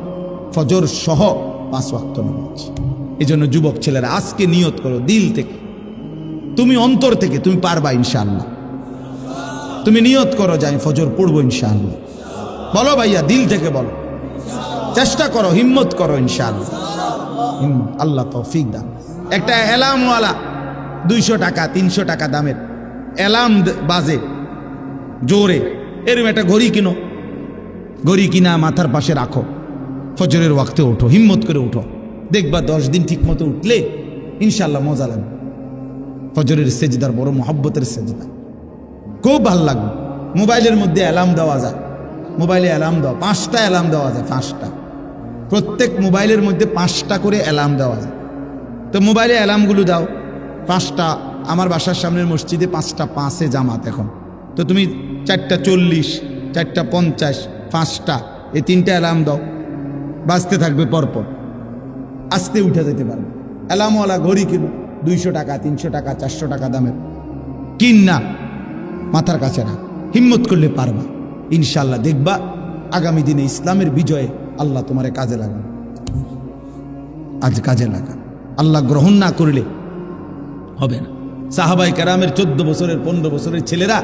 ফজর সহ 5 ওয়াক্ত নামাজ। এজন্য যুবক ছেলেরা আজকে নিয়ত করো দিল থেকে, তুমি অন্তর থেকে, তুমি পারবা ইনশাআল্লাহ। তুমি নিয়ত করো যে আমি ফজর পড়বো ইনশাআল্লাহ। বলো ভাইয়া, দিল থেকে বলো, চেষ্টা করো, হিম্মত করো ইনশাআল্লাহ। হিম্মত, আল্লাহ তৌফিক দান। একটা অ্যালার্মওয়ালা 200 টাকা 300 টাকা দামের অ্যালার্ম বাজে জোরে, এরকম একটা ঘড়ি কিনো, ঘড়ি কিনা মাথার পাশে রাখো, ফজরের ওয়াক্তে ওঠো, হিম্মত করে উঠো। দেখবা 10 দিন ঠিক মতো উঠলে ইনশাআল্লাহ মজা লাগবে। ফজরের সেজদার বড় মহব্বতের সেজদা, খুব ভালো লাগবে। মোবাইলের মধ্যে অ্যালার্ম দেওয়া যায়, মোবাইলে অ্যালার্ম দাও, 5টা অ্যালার্ম দেওয়া যায়, 5টা, প্রত্যেক মোবাইলের মধ্যে 5টা করে অ্যালার্ম দেওয়া যায়। তো মোবাইলে অ্যালার্মগুলো দাও 5টা। আমার বাসার সামনের মসজিদে 5টা 5-এ জামাত এখন। তো তুমি 4:40, 4:50, 5টা, এই 3টা অ্যালার্ম দাও, বাজতে থাকবে পরপর, আস্তে উঠে যেতে পারবে। অ্যালার্মওয়ালা ঘড়ি কিনো, 200 টাকা 300 টাকা 400 টাকা দামের কিন না, মাথার কাছে না, হিম্মত করলে পারবা ইনশাআল্লাহ। দেখবা আগামী দিনে ইসলামের বিজয়ে আল্লাহ তোমারে কাজে লাগান। আজ কাজে লাগান, আল্লাহ গ্রহণ না করলে হবে না। সাহাবায়ে কেরামের 14 বছরের 15 বছরের ছেলেরা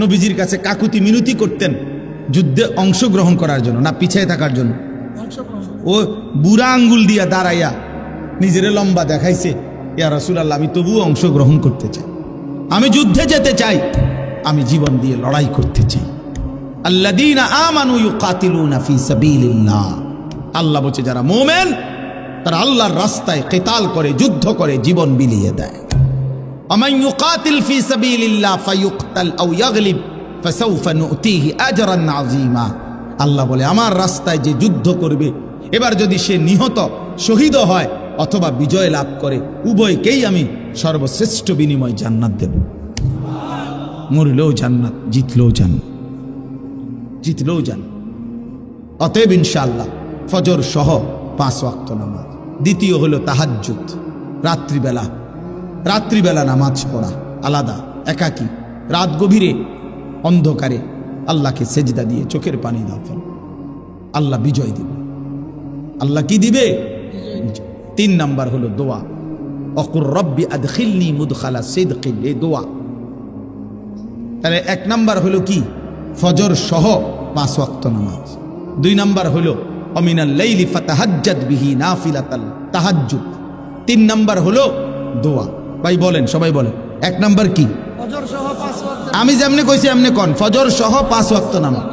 নবীজির কাছে কাকুতি মিনতি করতেন যুদ্ধে অংশগ্রহণ করার জন্য, না পিছিয়ে থাকার জন্য। ও বুড়া আঙ্গুল দিয়া দাঁড়াইয়া নিজের লম্বা দেখাইছে, ইয়া রাসূলুল্লাহ আমি তবুও অংশগ্রহণ করতে চাই, আমি যুদ্ধে যেতে চাই, আমি জীবন দিয়ে লড়াই করতে চাই। আল্লাযীনা আমানু ইউকাতিলুনা ফি সাবিলিল্লাহ, আল্লাহ বলছে যারা মুমিন তারা আল্লাহর রাস্তায় কিতাল করে, যুদ্ধ করে, জীবন বিলিয়ে দেয়। আমান ইউকাতিল ফি সাবিলিল্লাহ ফায়ুকতাল আও ইয়াগলিব ফাসাউফা নুতিহি আজরান আযীমা। আল্লাহ বলে আমার রাস্তায় যে যুদ্ধ করবে, এবার যদি সে নিহত শহীদ হয় অথবা বিজয় লাভ করে, উভয়কেই আমি সর্বশ্রেষ্ঠ বিনিময় জান্নাত দেব। মরলেও জান্নাত, জিতলেও জান্নাত, জিতলেও জান্নাত। অতএব ইনশাআল্লাহ ফজর সহ 5 ওয়াক্ত নামাজ। দ্বিতীয় হলো তাহাজ্জুদ, রাত্রিবেলা, রাত্রিবেলা নামাজ পড়া আলাদা, একাকী, রাত গভীরে অন্ধকারে আল্লাহকে সেজদা দিয়ে চোখের পানি দাও, আল্লাহ বিজয় দিবে। আল্লাহ কি দিবে? 3 নাম্বার হলো দোয়া, অকুর রব্বি আদখিলনি মুদখালা সিদকিন, এই দোয়া। তাহলে 1 নাম্বার হলো কি? ফজর সহ 5 ওয়াক্ত নামাজ। 2 নাম্বার হলো অমিনাল লাইলি ফাতাহাজ্জাদ বিহি নাফিলাতাল, তাহাজ্জুদ। 3 নাম্বার হলো দোয়া। ভাই বলেন, সবাই বলেন, 1 নাম্বার কি? আমি যেমনি কইছি এমনি কোন, ফজর সহ 5 ওয়াক্ত নামাজ।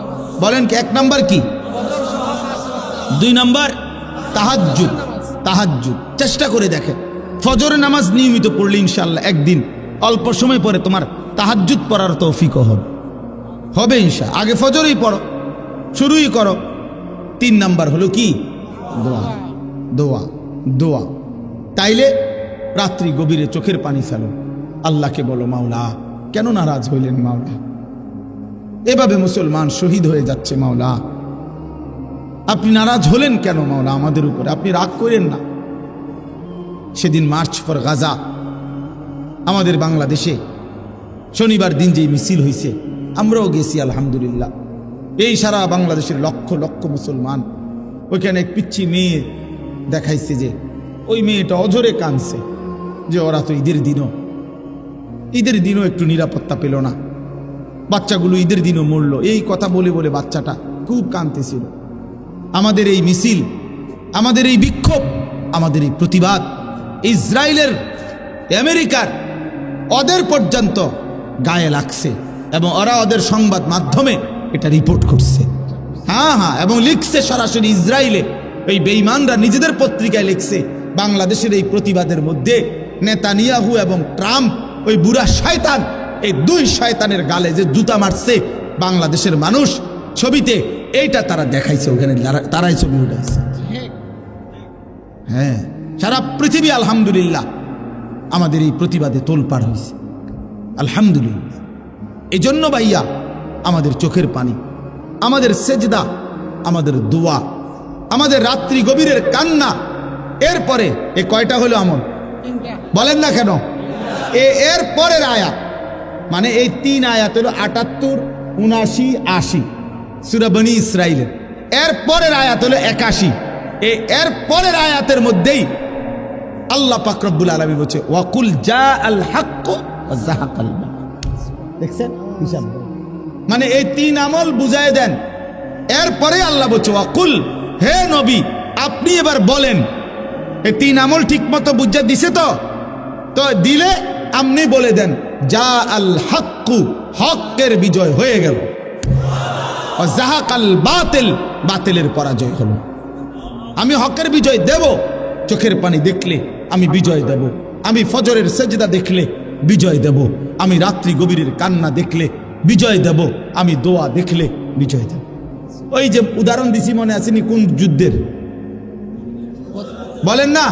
বলেন কি 1 নাম্বার কি? 2 নাম্বার তাহাজ্জুদ। তাহাজ্জুদ চেষ্টা করে দেখেন, ফজরের নামাজ নিয়মিত পড়লে ইনশাআল্লাহ একদিন অল্প সময় পরে তোমার তাহাজ্জুদ পড়ার তৌফিক হবে ইনশাআল্লাহ। আগে ফজরই পড়ো, শুরুই করো। 3 নাম্বার হলো কি? দোয়া। দোয়া দোয়া। তাইলে রাত্রি গভীরে চোখের পানি ফেলো, আল্লাহকে বলো, মাওলা কেন নারাজ হইলেন মাওলা? এভাবে মুসলমান শহীদ হয়ে যাচ্ছে মাওলা, আপনি নারাজ হলেন কেন মাওলা আমাদের উপরে? আপনি রাগ করেন না। সেদিন মার্চ ফর গাজা আমাদের বাংলাদেশে শনিবার দিন যেই মিছিল হয়েছে, আমরাও গেছি আলহামদুলিল্লাহ। এই সারা বাংলাদেশের লক্ষ লক্ষ মুসলমান, ওইখানে এক পিচ্ছি মেয়ে দেখাইছে যে ওই মেয়েটা অঝরে কাঁদছে যে ওরা তো ঈদের দিনও একটু নিরাপত্তা পেল না, বাচ্চাগুলো ঈদের দিনও মরলো। এই কথা বলে বলে বাচ্চাটা খুব কাঁদতেছিল। আমাদের এই মিছিল, আমাদের এই বিক্ষোভ, আমাদের এই প্রতিবাদ ইসরায়েলের, আমেরিকার, ওদের পর্যন্ত গায়ে লাগছে এবং ওরা ওদের সংবাদ মাধ্যমে এটা রিপোর্ট করছে। হ্যাঁ, এবং লিখছে সরাসরি ইসরায়েলে। এই বেঈমানরা নিজেদের পত্রিকায় লিখছে বাংলাদেশের এই প্রতিবাদের মধ্যে নেতানিয়াহু এবং ট্রাম্প, ওই বুড়া শয়তান, এই 2 শয়তানের গালে যে জুতা মারছে বাংলাদেশের মানুষ, ছবিতে এইটা তারা দেখাইছে, ওখানে তারাই ছবি উঠাইছে। হ্যাঁ, সারা পৃথিবী আলহামদুলিল্লাহ আমাদের এই প্রতিবাদে তোলপাড় হয়েছে আলহামদুলিল্লাহ। এই জন্য ভাইয়া আমাদের চোখের পানি, আমাদের সেজদা, আমাদের দোয়া, আমাদের রাত্রি গভীরের কান্না, এরপরে এ কয়টা হলো আমল? বলেন না কেন? এর পরের আয়াত, মানে এই 3 আয়াত হলো 78, 79, 80 সূরা বনী ইসরাইলের। এর পরের আয়াত হলো 81। এর পরের আয়াতের মধ্যেই আল্লাহ পাক রব্বুল আলামিন বলছে ওয়াকুল জা আল হক ওয়া যাহাকাল বাতিল। দেখছেন হিসাব? মানে এই 3 আমল বুঝায় দেন। এরপরে আল্লাহ বলছে ওয়াকুল, হে নবী আপনি এবার বলেন। এই 3 আমল ঠিক মতো বুঝা দিছে তো দিলে আপনি বলে দেন জা আল হক, হকের বিজয় হয়ে গেল, ওয়া যাহাকাল বাতিল, বাতিলের পরাজয় হলো। আমি হকের বিজয় দেব, চোখের পানি দেখলে আমি বিজয় দেব, আমি ফজরের সেজদা দেখলে বিজয় দেব, আমি রাত্রি গভীরের কান্না দেখলে বিজয় দেব, আমি দোয়া দেখলে বিজয় দেব। ওই যে উদাহরণ দিছি, মনে আসেনি কোন যুদ্ধের? বলেন না?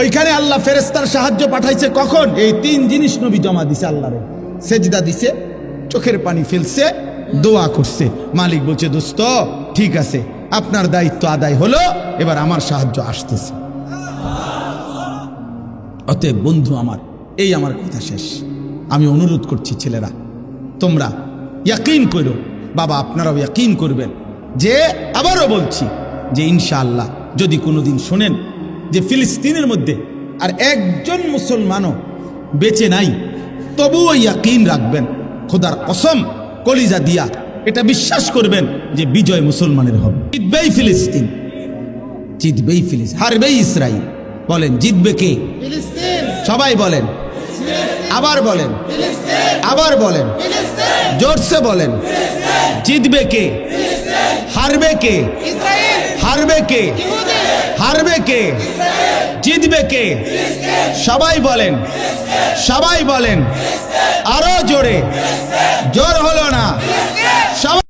ওইখানে আল্লাহ ফেরেশতার সাহায্য পাঠাইছে কখন? এই 3 জিনিস নবী জমা দিছে আল্লাহরে। সেজদা দিছে, চোখের পানি ফেলছে, দোয়া করছে। মালিক বলছে দোস্ত ঠিক আছে, আপনার দায়িত্ব আদায় হলো, এবার আমার সাহায্য আসতেছে। অতএব বন্ধু আমার, এই আমার কথা শেষ। আমি অনুরোধ করছি ছেলেরা, তোমরা ইয়াকিন করো, বাবা আপনারাও ইয়াকিন করবেন যে, আবারও বলছি যে ইনশাআল্লাহ যদি কোনোদিন শোনেন যে ফিলিস্তিনের মধ্যে আর একজন মুসলমানও বেঁচে নাই, তবুও ইয়াকিন রাখবেন, খোদার কসম কলিজা দিয়া এটা বিশ্বাস করবেন যে বিজয় মুসলমানের হবে। জিতবেই ফিলিস্তিন, জিতবেই ফিলিস্তিন, হারবেই ইসরায়েল। বলেন জিতবে কে? ফিলিস্তিন। সবাই বলেন, আবার বলেন, আবার বলেন, জোরসে বলেন, জিতবে কে? হারবে কে? হারবে কে? হারবে কে? জিতবে কে? সবাই বলেন, সবাই বলেন, আরো জোরে, জোর হলো না। সবাই